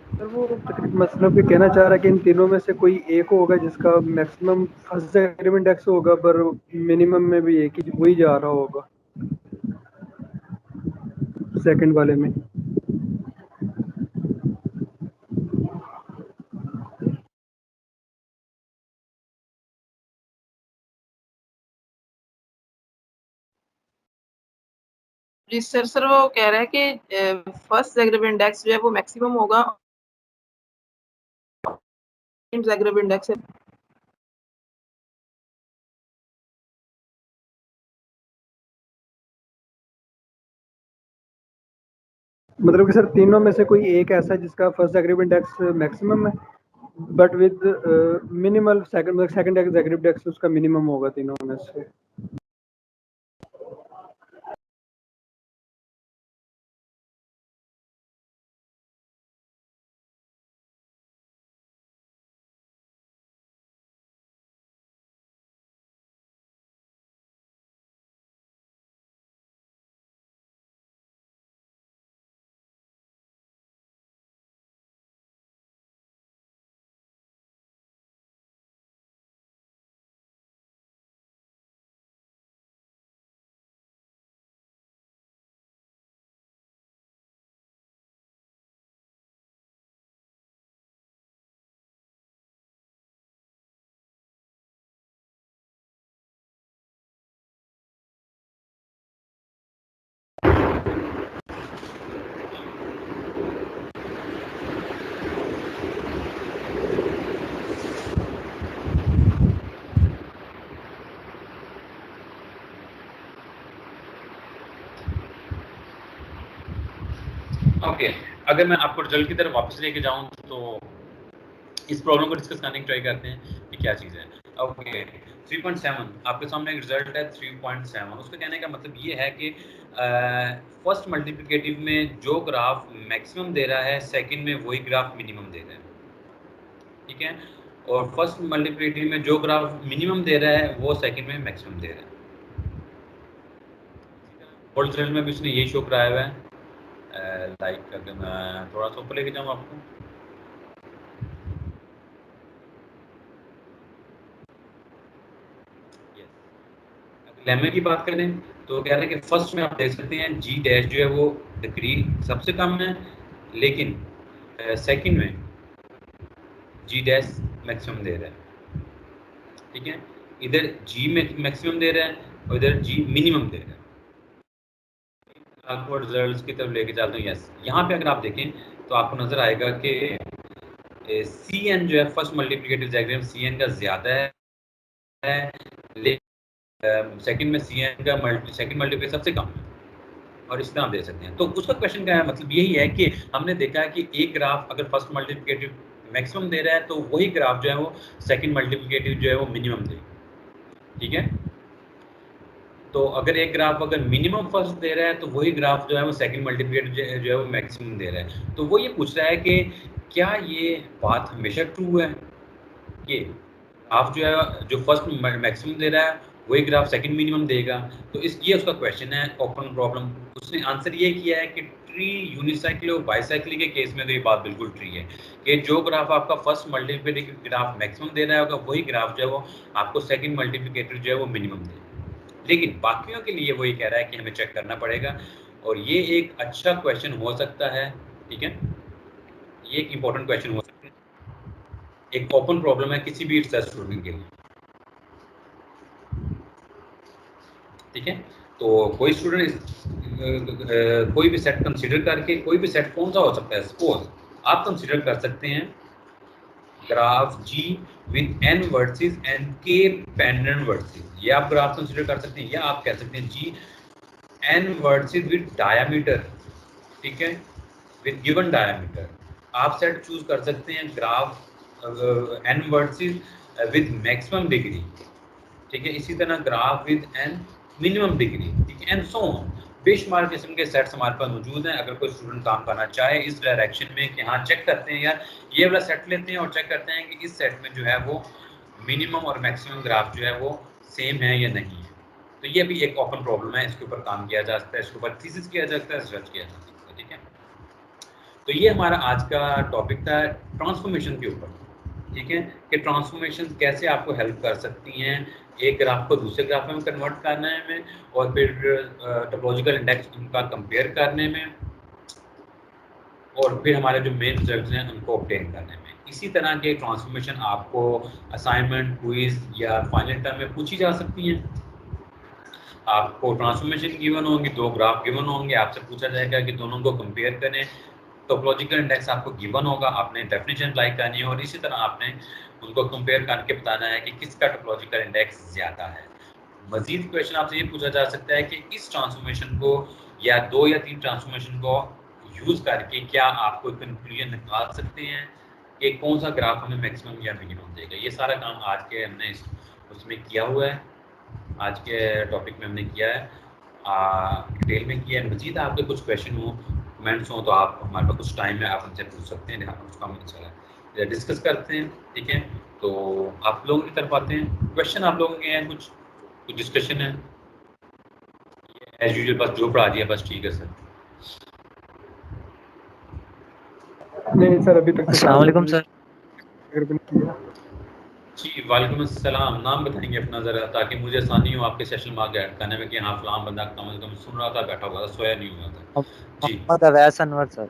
सर वो मतलब कि कहना चाह रहा है कि इन तीनों में से कोई एक होगा जिसका मैक्सिमम फर्स्ट ज़ैगरी इंडेक्स होगा पर मिनिमम में भी एक ही वही जा रहा होगा सेकंड वाले में। जी सर वो कह रहा है कि फर्स्ट ज़ैग्रेब इंडेक्स जो है वो मैक्सिमम होगा ज़ैग्रेब इंडेक्स है। मतलब कि सर तीनों में से कोई एक ऐसा है जिसका फर्स्ट ज़ैग्रेब इंडेक्स मैक्सिमम है but with minimal second Zagreb index उसका मिनिमम होगा तीनों में से। ओके, अगर मैं आपको रिजल्ट की तरफ वापस लेके जाऊं तो इस प्रॉब्लम को डिस्कस करने की ट्राई करते हैं कि क्या चीज़ है। ओके 3.7 आपके सामने एक रिजल्ट है 3.7। उसका कहने का मतलब ये है कि फर्स्ट मल्टीप्लिकेटिव में जो ग्राफ मैक्सिमम दे रहा है सेकंड में वही ग्राफ मिनिमम दे रहा है, ठीक है। और फर्स्ट मल्टीप्लिकेटिव में जो ग्राफ मिनिमम दे रहा है वो सेकंड में मैक्सिमम दे रहा है। और रिजल्ट में भी उसने यही शो कराया हुआ है। लाइक अगर मैं थोड़ा सा ऊपर लेके जाऊँ आपको, लेमे की बात करें तो कह रहे हैं कि फर्स्ट में आप देख सकते हैं जी डैश जो है वो डिग्री सबसे कम है, लेकिन सेकंड में जी डैश मैक्सिमम दे रहा है, ठीक है। इधर जी मैक्सिमम दे रहा है और इधर जी मिनिमम दे रहा है। आपको रिजल्ट्स की तरफ लेके चलते हैं। यस, यहाँ पे अगर आप देखें तो आपको नजर आएगा कि सी एन जो है first multiplicative diagram C N का ज़्यादा है, लेकिन सेकंड में सी एन का सेकंड मल्टीप्लिकेटिव सबसे कम है, और इस तरह आप दे सकते हैं। तो उसका क्वेश्चन का मतलब यही है कि हमने देखा है कि एक ग्राफ अगर फर्स्ट मल्टीप्लिकेटिव मैक्सिमम दे रहा है तो वही ग्राफ जो है वो सेकंड मल्टीप्लिकेटिव जो है वो मिनिमम दे, ठीक है। तो अगर एक ग्राफ अगर मिनिमम फर्स्ट दे रहा है तो वही ग्राफ जो है वो सेकंड मल्टीप्लिकेटिव जो है वो मैक्सिमम दे रहा है। तो वो ये पूछ रहा है कि क्या ये बात हमेशा ट्रू है कि ग्राफ जो है जो फर्स्ट मैक्सिमम दे रहा है वही ग्राफ सेकंड मिनिमम देगा। तो ये उसका क्वेश्चन है, ओपन प्रॉब्लम। उसने आंसर ये किया है कि ट्री यूनिसाइकिल और बाईसाइकिल के केस में तो ये बात बिल्कुल ट्री है कि जो ग्राफ आपका फर्स्ट मल्टीप्लिकेटिव ग्राफ मैक्सिमम दे रहा होगा वही ग्राफ जो है वो आपको सेकंड मल्टीप्लिकेटिव जो है वो मिनिमम देगा। लेकिन बाकियों के लिए वो ये कह रहा है कि हमें चेक करना पड़ेगा, और ये एक अच्छा क्वेश्चन हो सकता है, ठीक है। ये एक इम्पोर्टेंट क्वेश्चन हो सकता है, एक ओपन प्रॉब्लम है किसी भी रिसर्च स्टूडेंट के लिए, ठीक है। तो कोई स्टूडेंट कोई भी सेट कंसीडर करके, कोई भी सेट कौन सा हो सकता है, सपोज आप कंसीडर कर सकते हैं graph G with n versus and k pendant versus, ये आप ग्राफ कंसीडर कर सकते हैं, या आप कह सकते हैं G n versus with diameter, ठीक है, विद गिवन डायमीटर। आप सेट चूज कर सकते हैं graph n versus with maximum degree, ठीक है। इसी तरह graph with n minimum degree, ठीक है, एंड सो ऑन। बेशुमार किस्म के सेट्स हमारे पास मौजूद हैं। अगर कोई स्टूडेंट काम करना चाहे इस डायरेक्शन में कि हाँ चेक करते हैं यार ये वाला सेट लेते हैं और चेक करते हैं कि इस सेट में जो है वो मिनिमम और मैक्सिमम ग्राफ जो है वो सेम है या नहीं है, तो ये भी एक ओपन प्रॉब्लम है। इसके ऊपर काम किया जा सकता है, इसके ऊपर थीसिस किया जा सकता है, रिसर्च किया जा सकता है, ठीक है। तो ये हमारा आज का टॉपिक था ट्रांसफॉर्मेशन के ऊपर, ठीक है, कि ट्रांसफॉर्मेशन कैसे आपको हेल्प कर सकती हैं एक ग्राफ को दूसरे ग्राफ में कन्वर्ट करने में, और फिर टोपोलॉजिकल इंडेक्स उनका कंपेयर करने में, और फिर हमारे जो मेन रिजल्ट्स हैं उनको ऑब्टेन करने में। इसी तरह के ट्रांसफॉर्मेशन आपको असाइनमेंट, क्विज या फाइनल टर्म में पूछी जा सकती हैं। आपको ट्रांसफॉर्मेशन गिवन होंगी, 2 ग्राफ गिवन होंगे, आपसे पूछा जाएगा कि दोनों को कंपेयर करें। टोपोलॉजिकल इंडेक्स आपको गिवन होगा, आपने डेफिनेशन अप्लाई करनी है और इसी तरह आपने उनको कंपेयर करके बताना है कि किसका टोपोलॉजिकल इंडेक्स ज़्यादा है। मजीद क्वेश्चन आपसे ये पूछा जा सकता है कि इस ट्रांसफॉर्मेशन को या 2 या 3 ट्रांसफॉर्मेशन को यूज़ करके क्या आप कोई कंक्लूजन निकाल सकते हैं कि कौन सा ग्राफ हमें मैक्सिमम या मिनिमम देगा। ये सारा काम आज के हमने उसमें किया हुआ है, आज के टॉपिक में हमने किया है, डिटेल में किया है। मजीद आपके कुछ क्वेश्चन हो, कमेंट्स हो तो आप हमारे पास कुछ टाइम है, आप हमसे पूछ सकते हैं, उसका हम इंशाल्लाह डिस्कस करते हैं। ठीक है, तो आप लोगों की तरफ आते हैं, क्वेश्चन आप लोगों के हैं, कुछ डिस्कशन है? एज यूजुअल बस जो पढ़ा दिया बस ठीक है सर। नहीं सर अभी तक अस्सलाम वालेकुम सर। जी वालेकुम अस्सलाम। नाम बताएंगे अपना ज़रा, ताकि मुझे आसानी हो आपके सेशन मार्क ऐड करने में कि हाँ फलां बंदा कम से कम सुन रहा था, बैठा हुआ था, सोया नहीं हुआ था। जी मोहम्मद अवैस अनवर सर।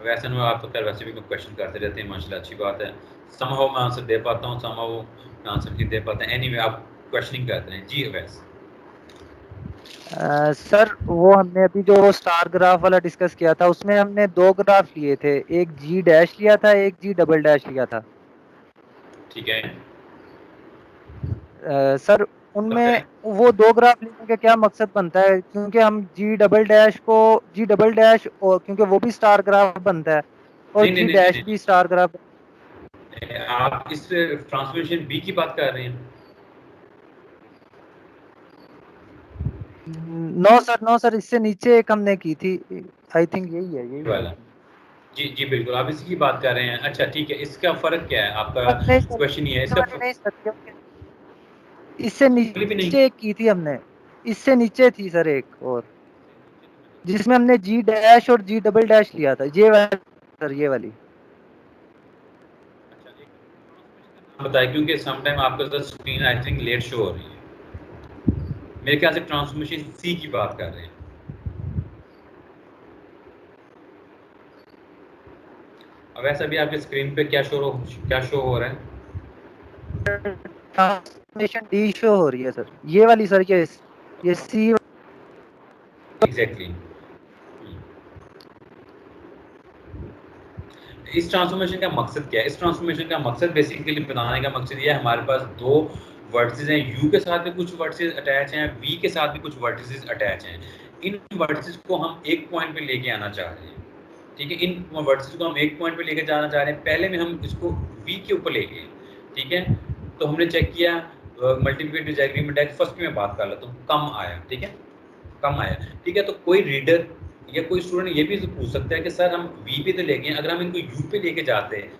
वैसे में आप तो खैर वैसे भी क्वेश्चन करते रहते हैं, माशाल्लाह अच्छी बात है। समहाउ मैं आंसर दे पाता हूँ, समहाउ मैं आंसर नहीं दे पाता। एनीवे आप क्वेश्चनिंग करते हैं। जी अवैस सर वो हमने अभी जो स्टार ग्राफ वाला डिस्कस किया था उसमें हमने 2 ग्राफ लिए थे, एक जी डैश लिया था, एक जी डबल डैश लिया था। ठीक है सर उनमें वो 2 ग्राफ लेने का क्या मकसद बनता है, क्योंकि हम जी डबल डैश और क्योंकि वो भी स्टार ग्राफ बनता है और नहीं नहीं जी नहीं, डैश नहीं, भी स्टार ग्राफ। नहीं। आप इस ट्रांसफॉर्मेशन बी की बात कर रहे हैं? नो सर इससे नीचे एक हमने की थी, आई थिंक यही है वाला जी जी बिल्कुल, आप इसी की बात कर रहे हैं। अच्छा ठीक है, इसका फ़र्क क्या है आपका नहीं सर, क्वेश्चन ये है? ये इसका वाली नहीं सर, क्योंकि इससे भी नहीं। नीचे एक की थी हमने, इससे नीचे थी सर एक और, जिसमें हमने जी डैश और जी डबल डैश लिया था, ये वाली सर, ये वाली। बताए क्योंकि समटाइम आपके साथ screen I think late show हो रही है। मेरे ख्याल से ट्रांसफॉर्मेशन सी की बात कर रहे हैं। अब वैसे भी आपके स्क्रीन पे क्या शो हो रहा है? ट्रांसफॉर्मेशन डी शो हो रही है सर, ये वाली सर, ये सी। एग्जैक्टली इस ट्रांसफॉर्मेशन का मकसद क्या है? इस ट्रांसफॉर्मेशन का मकसद बेसिकली बताने का मकसद ये है, हमारे पास 2 वर्टिसेस हैं, यू के साथ भी कुछ वर्टिसेस अटैच हैं, वी के साथ भी कुछ वर्टिसेस अटैच हैं। इन वर्टिसेस को हम एक पॉइंट पे लेके आना चाह रहे हैं। ठीक है, इन वर्टिसेस को हम एक पॉइंट पे लेके जाना चाह रहे हैं। पहले में हम इसको वी के ऊपर ले गए। ठीक है, तो हमने चेक किया मल्टीप्लिकेटिव डिसएग्रीमेंट इंडेक्स, फर्स्ट की मैं बात कर लेता हूँ, कम आया। ठीक है, कम आया। ठीक है, तो कोई रीडर या कोई स्टूडेंट ये भी पूछ सकता है कि सर हम वी पे तो ले गए, अगर हम इनको यू पे लेके जाते हैं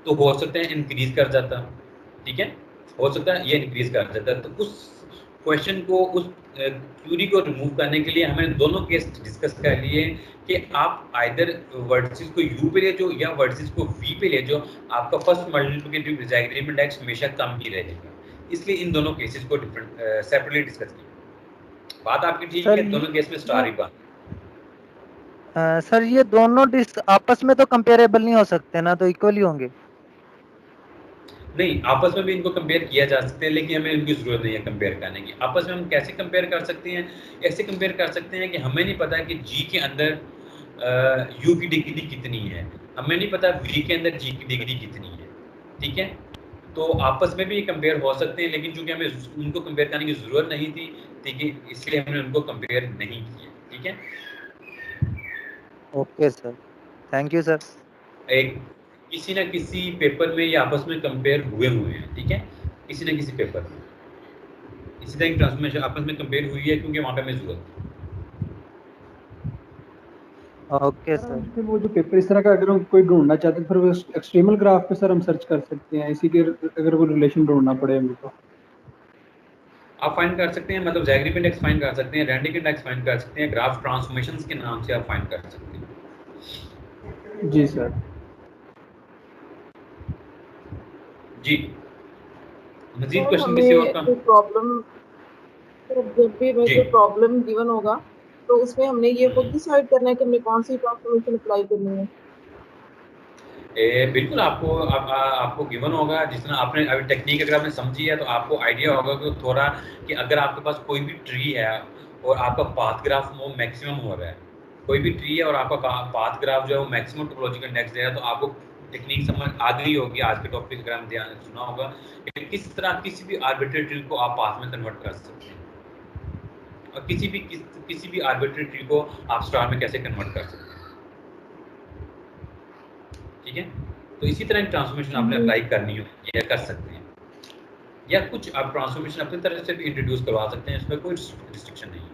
तो हो सकता है इंक्रीज कर जाता। ठीक है, हो सकता है ये इंक्रीज कर जाता। तो उस क्वेश्चन को, उस क्यूरी को रिमूव करने के लिए हमने दोनों केस डिस्कस कर लिए कि आप आइदर वर्टिसेस को यू पे ले जाओ या वर्टिसेस को वी पे ले जाओ, आपका फर्स्ट मल्टीप्लिकेटिव डिसएग्रीमेंट इंडेक्स हमेशा कम ही रहेगा। इसलिए इन दोनों केसेस को डिफरेंट सेपरेटली डिस्कस किया। बात आपकी ठीक है, दोनों केस में स्टार ही बात। सर ये दोनों आपस में तो कंपेरेबल नहीं हो सकते ना, तो इक्वली होंगे? नहीं, आपस में भी इनको कंपेयर किया जा सकता है, लेकिन हमें इनकी ज़रूरत नहीं है कंपेयर करने की। आपस में हम कैसे कंपेयर कर सकते हैं? ऐसे कंपेयर कर सकते हैं कि हमें नहीं पता कि जी के अंदर यू की डिग्री कितनी है, हमें नहीं पता वी के अंदर जी की डिग्री कितनी है। ठीक है, तो आपस में भी कंपेयर हो सकते हैं, लेकिन चूंकि हमें उनको कंपेयर करने की ज़रूरत नहीं थी, ठीक है, इसलिए हमने उनको कंपेयर नहीं किया। ठीक है, okay sir, thank you sir. एक किसी ना किसी पेपर में ये आपस में कंपेयर हुए हैं। ठीक है, किसी ना किसी पेपर में इसी तरह की ट्रांसफॉर्मेशन आपस में कंपेयर हुई है, क्योंकि वहाँ पे हमें जरूरत थी। Okay sir sir. हमसे वो जो पेपर इस तरह का अगर हम कोई ढूंढना चाहते हैं, फिर वो एक्सट्रीमल ग्राफ पे सर हम सर्च कर सकते हैं, इसी के अगर कोई रिलेशन ढूंढना पड़े हमें तो आप फाइंड कर सकते हैं, मतलब जैगरीब इंडेक्स फाइंड कर सकते हैं, रैंडिक इंडेक्स फाइंड कर सकते हैं, ग्राफ ट्रांसफॉर्मेशंस के नाम से आप फाइंड कर सकते हैं। जी सर। जी मजीद सर क्वेश्चन किसी और का? हमें प्रॉब्लम, जब भी हमें जी कोई प्रॉब्लम गिवन होगा तो उसमें हमने ये खुद डिसाइड करना है कि हमने कौन सी ट्रांसफॉर्मेशन अप्लाई करनी है। बिल्कुल आपको गिवन होगा, जिस तरह आपने अभी टेक्निक अगर आपने समझी है तो आपको आइडिया होगा कि थोड़ा कि अगर आपके पास कोई भी ट्री है और आपका पाथ ग्राफ वो मैक्सिमम हो रहा है, कोई भी ट्री है और आपका पाथ ग्राफ जो है वो मैक्सिमम टोपोलॉजिकल इंडेक्स दे रहा है, तो आपको टेक्निक समझ आ गई होगी आज के टॉपिक अगर हम ध्यान सुना होगा कि किस तरह किसी भी आर्बिट्रेरी ट्री को आप पाथ में कन्वर्ट कर सकते हैं और किसी भी आर्बिट्रेरी ट्री को आप स्टार में कैसे कन्वर्ट कर सकते हैं। ठीक है, तो इसी तरह की ट्रांसफॉर्मेशन आपने अप्लाई करनी हो या कर सकते हैं, या कुछ आप ट्रांसफॉर्मेशन अपनी तरह से भी इंट्रोड्यूस करवा सकते हैं, इसमें कोई रिस्ट्रिक्शन नहीं है।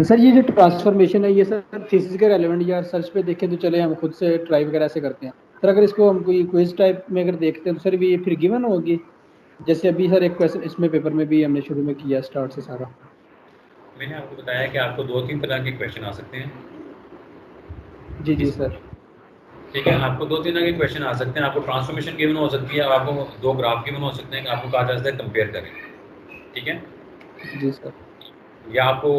सर ये जो ट्रांसफॉर्मेशन है ये सर थीसिस के रेलेवेंट या सर्च पे देखें तो चले हम खुद से ट्राई वगैरह से करते हैं सर, अगर इसको हम कोई क्विज टाइप में अगर देखते हैं तो सर भी ये फिर गिवन होगी, जैसे अभी सर एक क्वेश्चन इसमें पेपर में भी हमने शुरू में किया स्टार्ट से सारा। मैंने आपको बताया कि आपको 2-3 तरह के क्वेश्चन आ सकते हैं। जी सर, ठीक है, आपको 2-3 तरह के क्वेश्चन आ सकते हैं। आपको ट्रांसफॉर्मेशन गिवन हो सकती है, आपको 2 ग्राफ गिवन हो सकते हैं कि आपको कहा जा सकता है कंपेयर करें। ठीक है जी सर, या आपको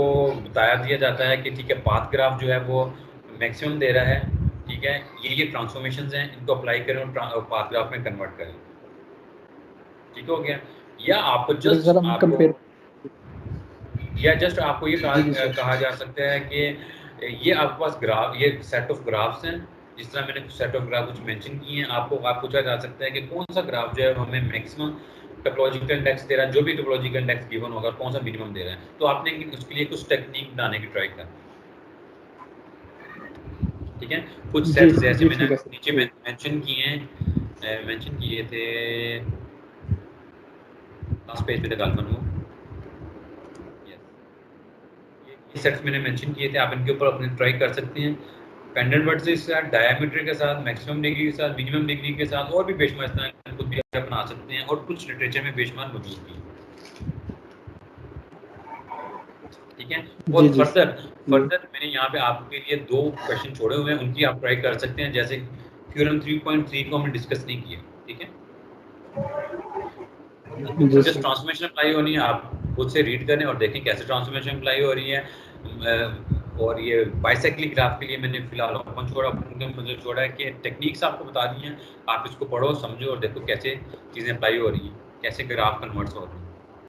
बताया दिया जाता है कि ठीक है पाथ ग्राफ जो है वो मैक्सिमम दे रहा है, ठीक है ये ट्रांसफॉर्मेशंस हैं, इनको अप्लाई करें और पाथ ग्राफ में कन्वर्ट करें। ठीक हो गया, या आपको जस्ट आपको ये कहा जा सकता है कि ये आपके पास ग्राफ, ये सेट ऑफ ग्राफ्स हैं, जिस तरह मैंने सेट ऑफ ग्राफ कुछ मेंशन किए हैं, आपको पूछा जा सकता है कि कौन सा ग्राफ जो है हमें मैक्सिमम टोपोलॉजिकल इंडेक्स दे रहा है, जो भी टोपोलॉजिकल इंडेक्स गिवन होगा कौन सा मिनिमम दे रहा है, तो आपने उसके लिए कुछ टेक्निक बनाने की ट्राई करनी। ठीक है, कुछ सेट्स जैसे मैंने नीचे मेंशन किए थे, लास्ट पेज पे निकाल कर ये सेट्स मैंने मेंशन किए थे, आप इनके ऊपर अपने ट्राई कर सकते हैं। पेंडेंट वर्टिसेस के साथ, डायमीटर के साथ, मैक्सिमम डिग्री के साथ, मिनिमम डिग्री के साथ, और भी बेंचमार्क खुद भी आप बना सकते हैं, और कुछ लिटरेचर में बेंचमार्क मौजूद भी है। ठीक है, और फर्दर मैंने यहाँ पे आपके लिए 2 क्वेश्चन छोड़े हुए हैं, उनकी आप ट्राई कर सकते हैं। जैसे थ्योरम 3.3 को हमने डिस्कस नहीं किया, ठीक है, जस्ट ट्रांसफॉर्मेशन अप्लाई होनी है, आप खुद से रीड करें और देखें कैसे ट्रांसफॉर्मेशन अप्लाई हो रही है। और ये बाइसाइक्लिक ग्राफ के लिए मैंने फिलहाल ओपन छोड़ा है कि टेक्निक्स आपको बता दी हैं, आप इसको पढ़ो, समझो और देखो कैसे चीज़ें अप्लाई हो रही हैं, कैसे ग्राफ कन्वर्ट्स हो रही हैं।